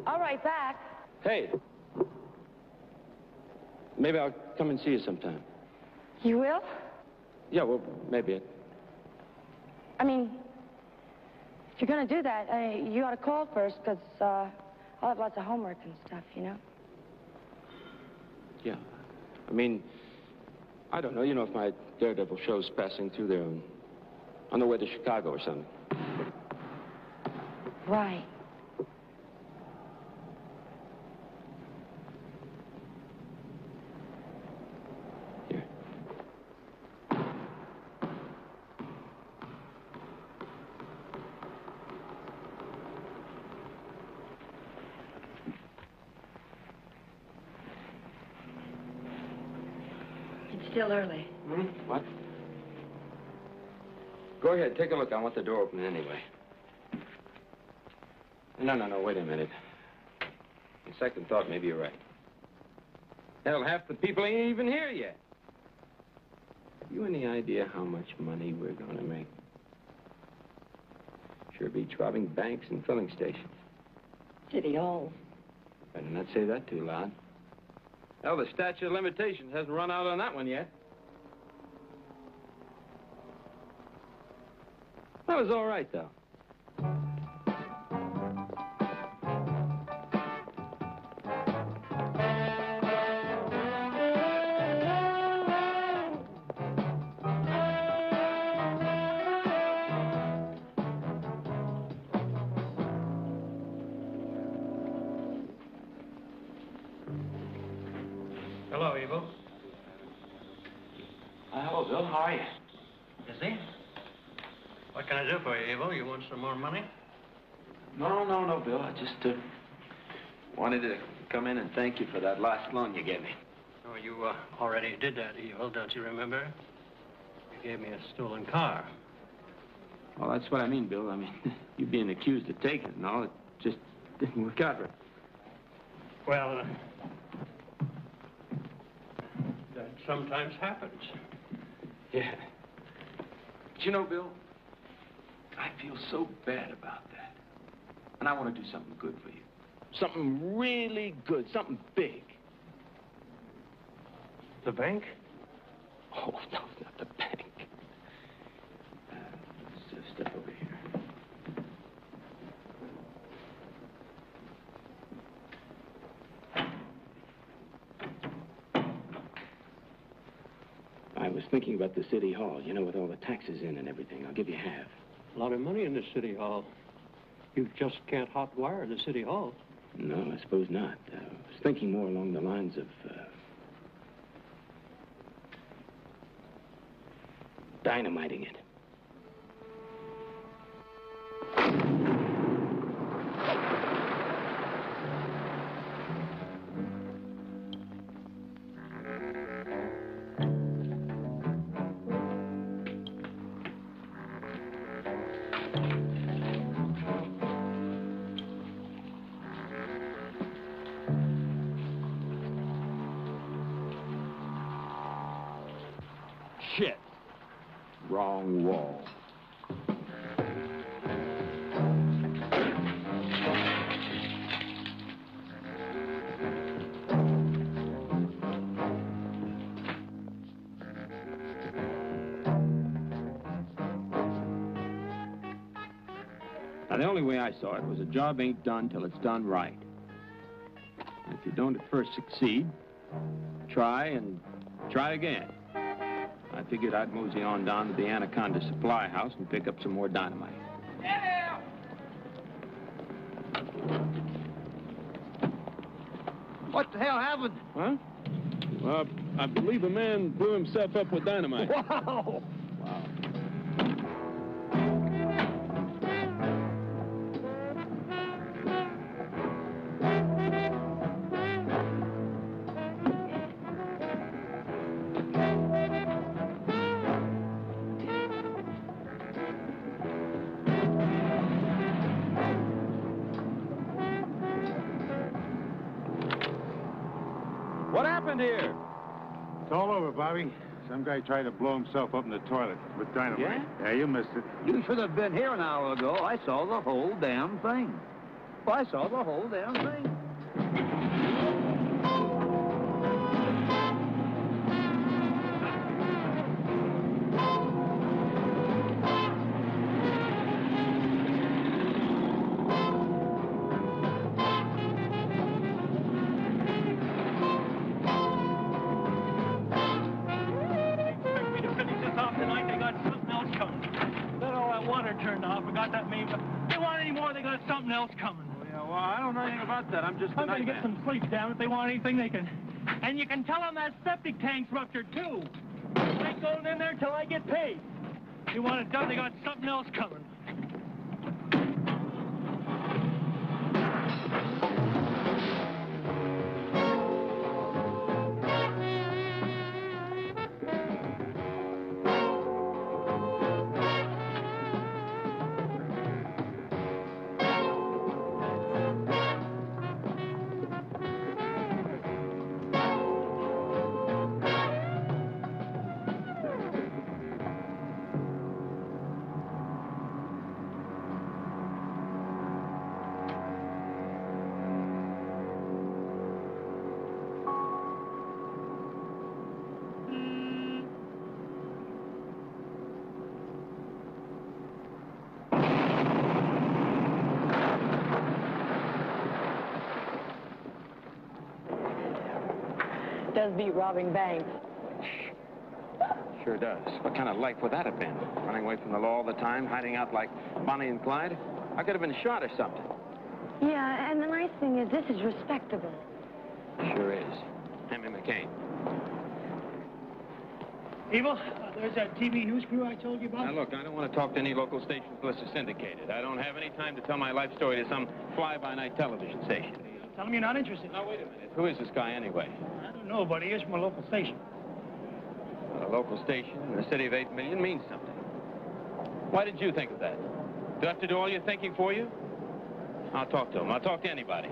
I'll write back. Hey. Maybe I'll come and see you sometime. You will? Yeah, well, maybe. I mean, if you're going to do that, you ought to call first, because I'll have lots of homework and stuff, you know? Yeah. I mean, I don't know. You know, if my Daredevil show's passing through there on the way to Chicago or something. Right. Here. It's still early. Hmm? What? Go ahead, take a look. I want the door open anyway. No, wait a minute. On second thought, maybe you're right. Hell, half the people ain't even here yet. You any idea how much money we're going to make? Sure beats robbing banks and filling stations. City Hall. Better not say that too loud. Hell, the statute of limitations hasn't run out on that one yet. That was all right, though. Hello, Evel. Hello, Bill. How are you? Busy? What can I do for you, Evel? You want some more money? No, Bill. I just wanted to come in and thank you for that last loan you gave me. Oh, you already did that, Evel, don't you remember? You gave me a stolen car. Well, that's what I mean, Bill. I mean, you being accused of taking it and all, it just didn't work out right. Well, that sometimes happens. Yeah. But you know, Bill, I feel so bad about that. And I want to do something good for you. Something really good, something big. The bank? Oh, no, not the bank. Let's step over here. I was thinking about the city hall, you know, with all the taxes in and everything. I'll give you half. A lot of money in the city hall. You just can't hot wire the city hall. No, I suppose not. I was thinking more along the lines of dynamiting it. Shit. Wrong wall. Now, the only way I saw it was a job ain't done till it's done right. And if you don't at first succeed, try and try again. I figured I'd mosey on down to the Anaconda Supply House and pick up some more dynamite. What the hell happened? Huh? I believe a man blew himself up with dynamite. Wow! What happened here? It's all over, Bobby. Some guy tried to blow himself up in the toilet with dynamite. Yeah, you missed it. You should have been here an hour ago. I saw the whole damn thing. Well, I saw the whole damn thing. Turned off. We got that made, but if they want any more, they got something else coming. Oh, yeah, well, I don't know anything about that. I'm just a I'm going to nightman. get some sleep, damn it. If they want anything, they can. And you can tell them that septic tank's ruptured, too. I ain't going in there till I get paid. If you want it done, they got something else coming. Does beat robbing banks. Sure does. What kind of life would that have been? Running away from the law all the time, hiding out like Bonnie and Clyde? I could have been shot or something. Yeah, and the nice thing is this is respectable. Sure is. Henry McCain. Evel, there's that TV news crew I told you about. Now, look, I don't want to talk to any local stations unless they're syndicated. I don't have any time to tell my life story to some fly-by-night television station. Tell them you're not interested. Now, wait a minute. Who is this guy, anyway? I don't know, but he is from a local station. A local station in a city of 8 million means something. Why did you think of that? Do I have to do all your thinking for you? I'll talk to him. I'll talk to anybody.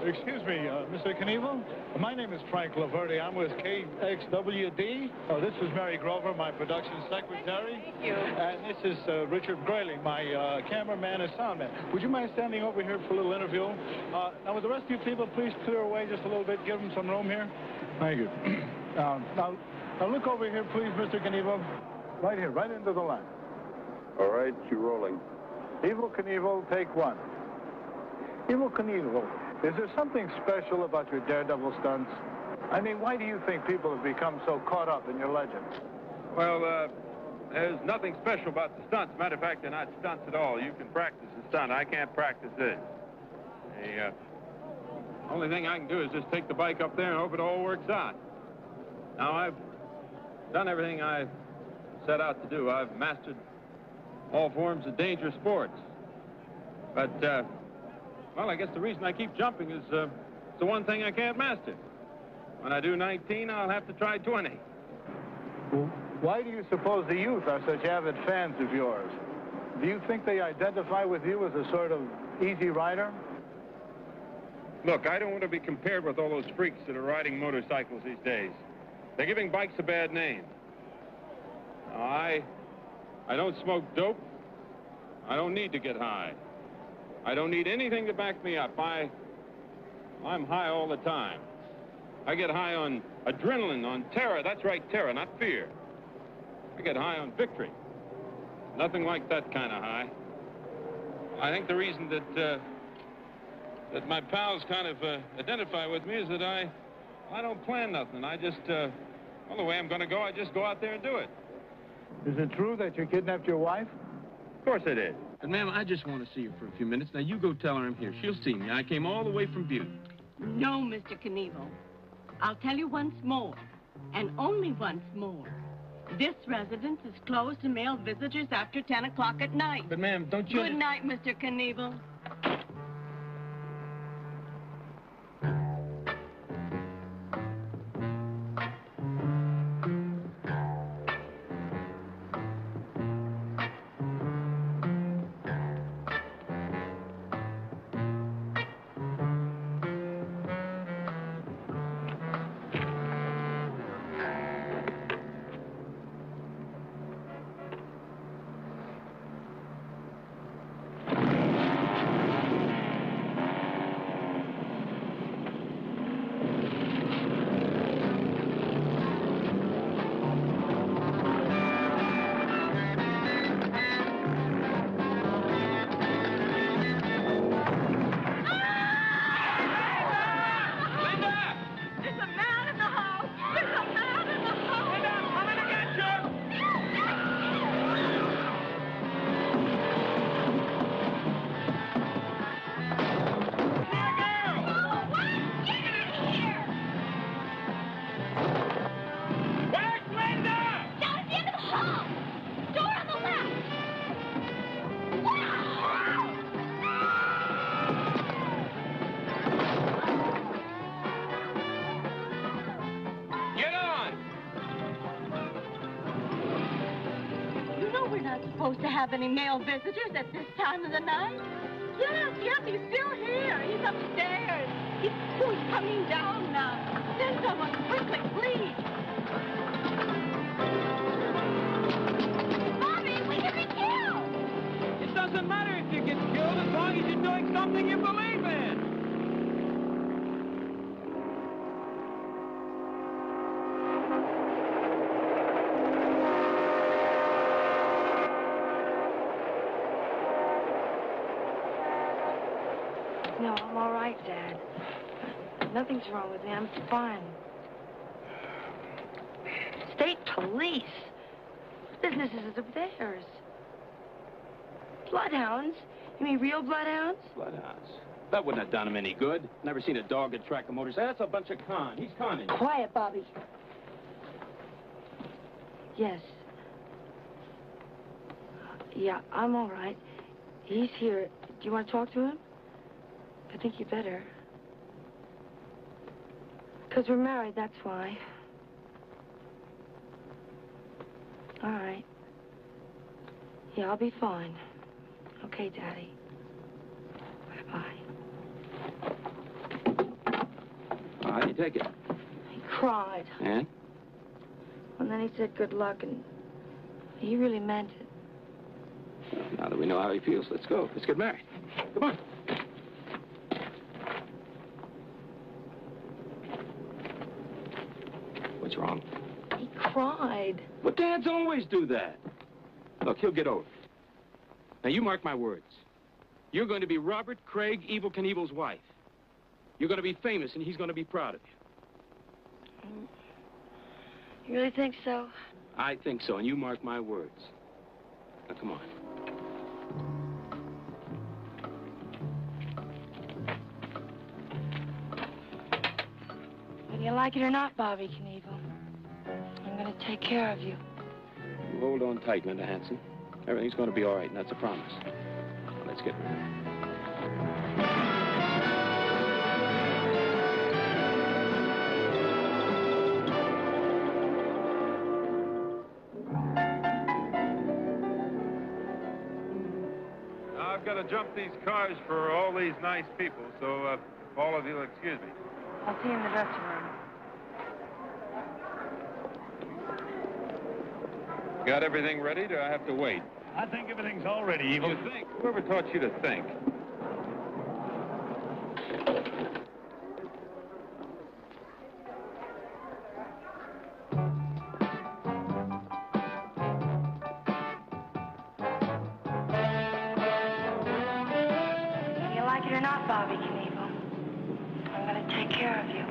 Excuse me, Mr. Knievel? My name is Frank Laverty. I'm with KXWD. Oh, this is Mary Grover, my production secretary. Thank you. And this is Richard Grayling, my cameraman and soundman. Would you mind standing over here for a little interview? Now, would the rest of you people please clear away just a little bit? Give them some room here. Thank you. Now, look over here, please, Mr. Knievel. Right here, right into the line. All right, you're rolling. Evel Knievel, take one. Evel Knievel, is there something special about your daredevil stunts? I mean, why do you think people have become so caught up in your legend? Well, there's nothing special about the stunts. Matter of fact, they're not stunts at all. You can practice a stunt. I can't practice this. The only thing I can do is just take the bike up there and hope it all works out. Now, I've done everything I set out to do. I've mastered all forms of dangerous sports. But, well, I guess the reason I keep jumping is the one thing I can't master. When I do 19, I'll have to try 20. Why do you suppose the youth are such avid fans of yours? Do you think they identify with you as a sort of easy rider? Look, I don't want to be compared with all those freaks that are riding motorcycles these days. They're giving bikes a bad name. Now, I don't smoke dope. I don't need to get high. I don't need anything to back me up. I'm high all the time. I get high on adrenaline, on terror. That's right, terror, not fear. I get high on victory. Nothing like that kind of high. I think the reason that my pals kind of identify with me is that I don't plan nothing. I just, well, the way I'm going to go, I just go out there and do it. Is it true that you kidnapped your wife? Of course I did. But, ma'am, I just want to see her for a few minutes. Now, you go tell her I'm here. She'll see me. I came all the way from Butte. No, Mr. Knievel. I'll tell you once more, and only once more. This residence is closed to male visitors after 10 o'clock at night. But, ma'am, don't you... Good night, Mr. Knievel. Supposed to have any male visitors at this time of the night? Yes, he's still here. He's upstairs. He's coming down now. Send someone quickly, please. Bobby, we can be killed. It doesn't matter if you get killed as long as you're doing something you believe in. No, I'm all right, Dad. Nothing's wrong with me. I'm fine. State police? What business is it of theirs? Bloodhounds? You mean real bloodhounds? Bloodhounds. That wouldn't have done him any good. Never seen a dog attract a motorcycle. That's a bunch of con. He's conning. Quiet, Bobby. Yes. Yeah, I'm all right. He's here. Do you want to talk to him? I think you better. Because we're married, that's why. All right. Yeah, I'll be fine. Okay, Daddy. Bye-bye. How do you take it? He cried. And? And then he said good luck, and he really meant it. Well, now that we know how he feels, let's go. Let's get married. Come on. What's wrong? He cried. Well, dads always do that. Look, he'll get over it. Now, you mark my words. You're going to be Robert Craig, Evel Knievel's wife. You're going to be famous, and he's going to be proud of you. You really think so? I think so, and you mark my words. Now, come on. Whether you like it or not, Bobby Knievel, I'm going to take care of you. You hold on tight, Linda Hanson. Everything's going to be all right, and that's a promise. Now, let's get married. I've got to jump these cars for all these nice people, so if all of you will excuse me. I'll see you in the dressing room. Got everything ready, or do I have to wait? I think everything's all ready, Evel. You think? Whoever taught you to think? Whether you like it or not, Bobby Knievel, I'm going to take care of you.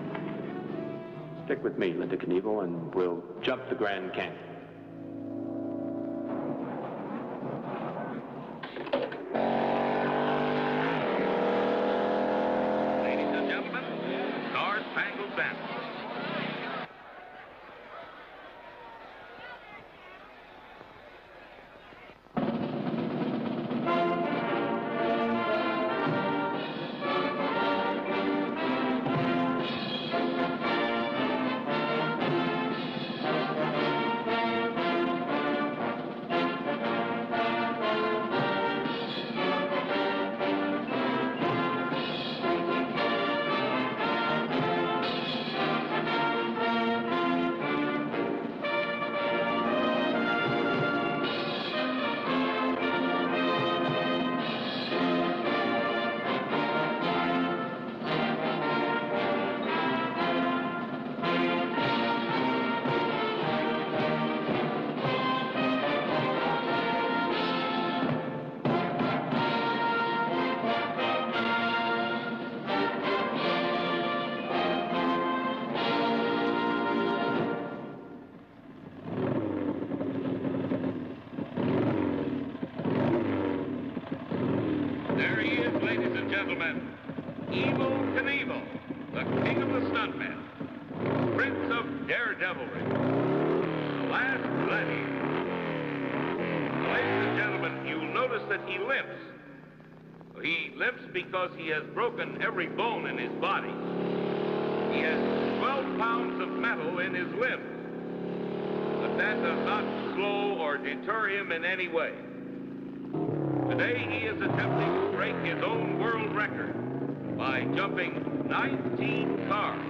Stick with me, Linda Knievel, and we'll jump the Grand Canyon. Ladies and gentlemen, Star Spangled Banner. There he is, ladies and gentlemen. Evel Knievel, the king of the stuntmen, prince of daredevilry, the last gladiator. Ladies and gentlemen, you'll notice that he limps. He limps because he has broken every bone in his body. He has 12 pounds of metal in his limbs. But that does not slow or deter him in any way. Today, he is attempting to break his own world record by jumping 19 cars.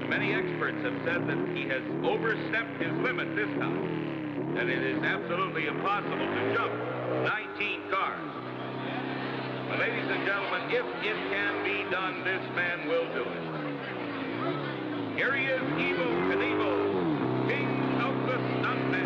Many experts have said that he has overstepped his limit this time, that it is absolutely impossible to jump 19 cars. But ladies and gentlemen, if it can be done, this man will do it. Here he is, Evel Knievel, king of the stuntmen.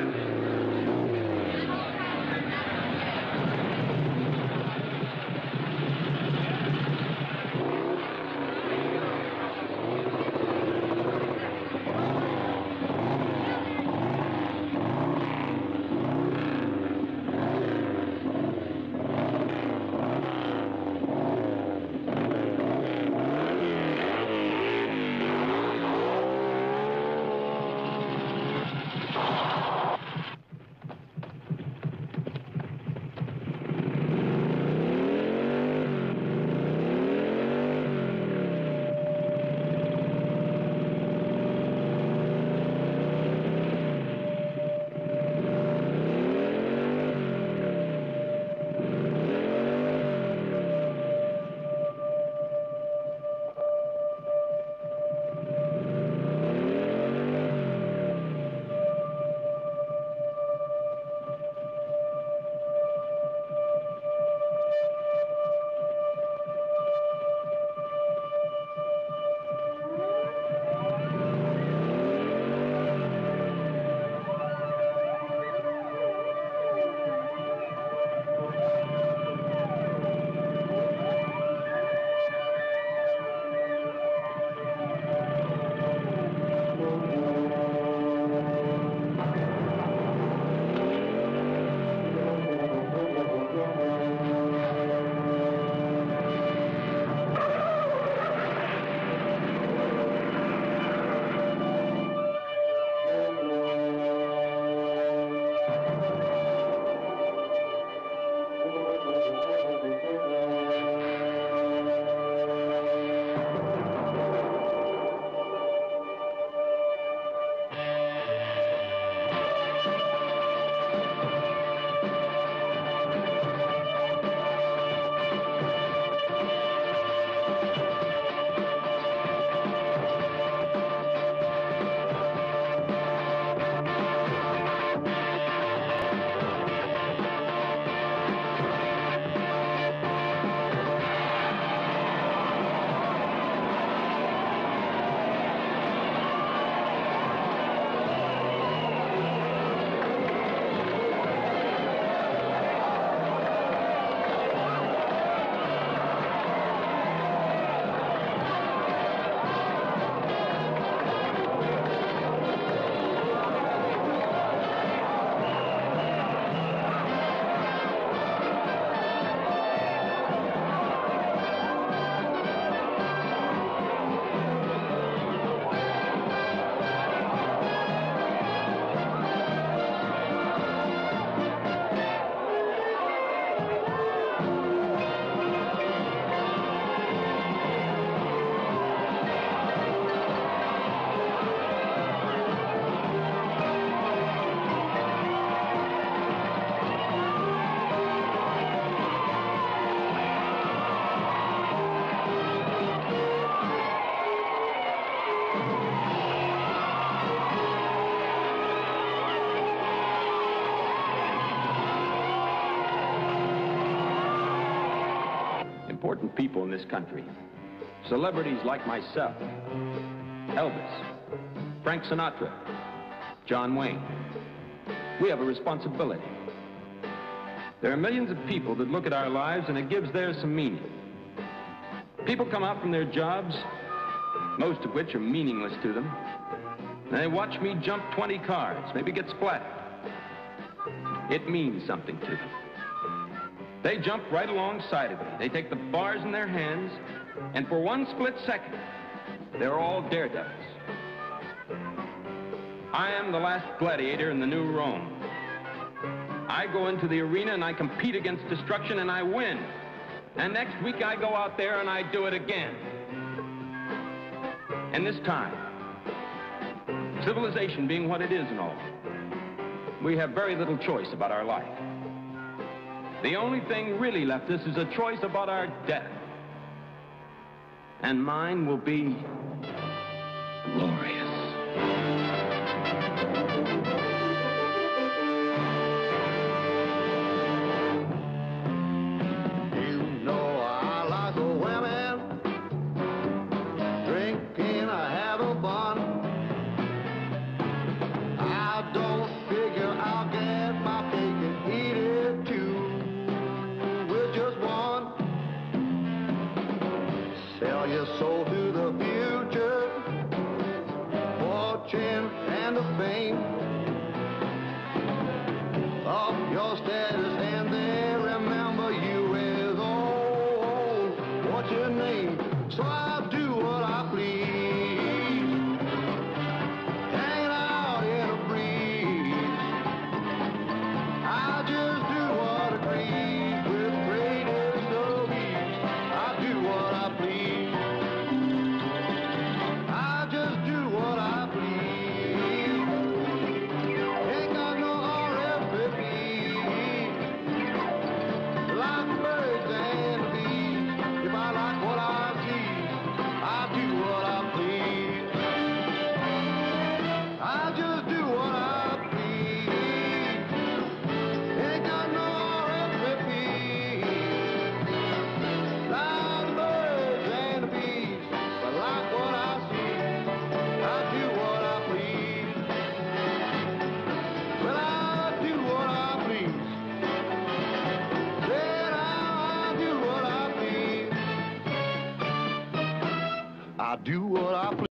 important people in this country, celebrities like myself, Elvis, Frank Sinatra, John Wayne, we have a responsibility. There are millions of people that look at our lives and it gives theirs some meaning. People come out from their jobs, most of which are meaningless to them, and they watch me jump 20 cars, maybe get splattered. It means something to them. They jump right alongside of me. They take the bars in their hands, and for one split second, they're all daredevils. I am the last gladiator in the new Rome. I go into the arena and I compete against destruction and I win. And next week I go out there and I do it again. And this time, civilization being what it is and all, we have very little choice about our life. The only thing really left us is a choice about our death. And mine will be glorious. Sell your soul to the future, fortune and the fame of your status, and they remember you as old. What's your name? So I do what I please, hanging out in a breeze. I just do what agrees with greatest of ease. I do what I please. I do what I please.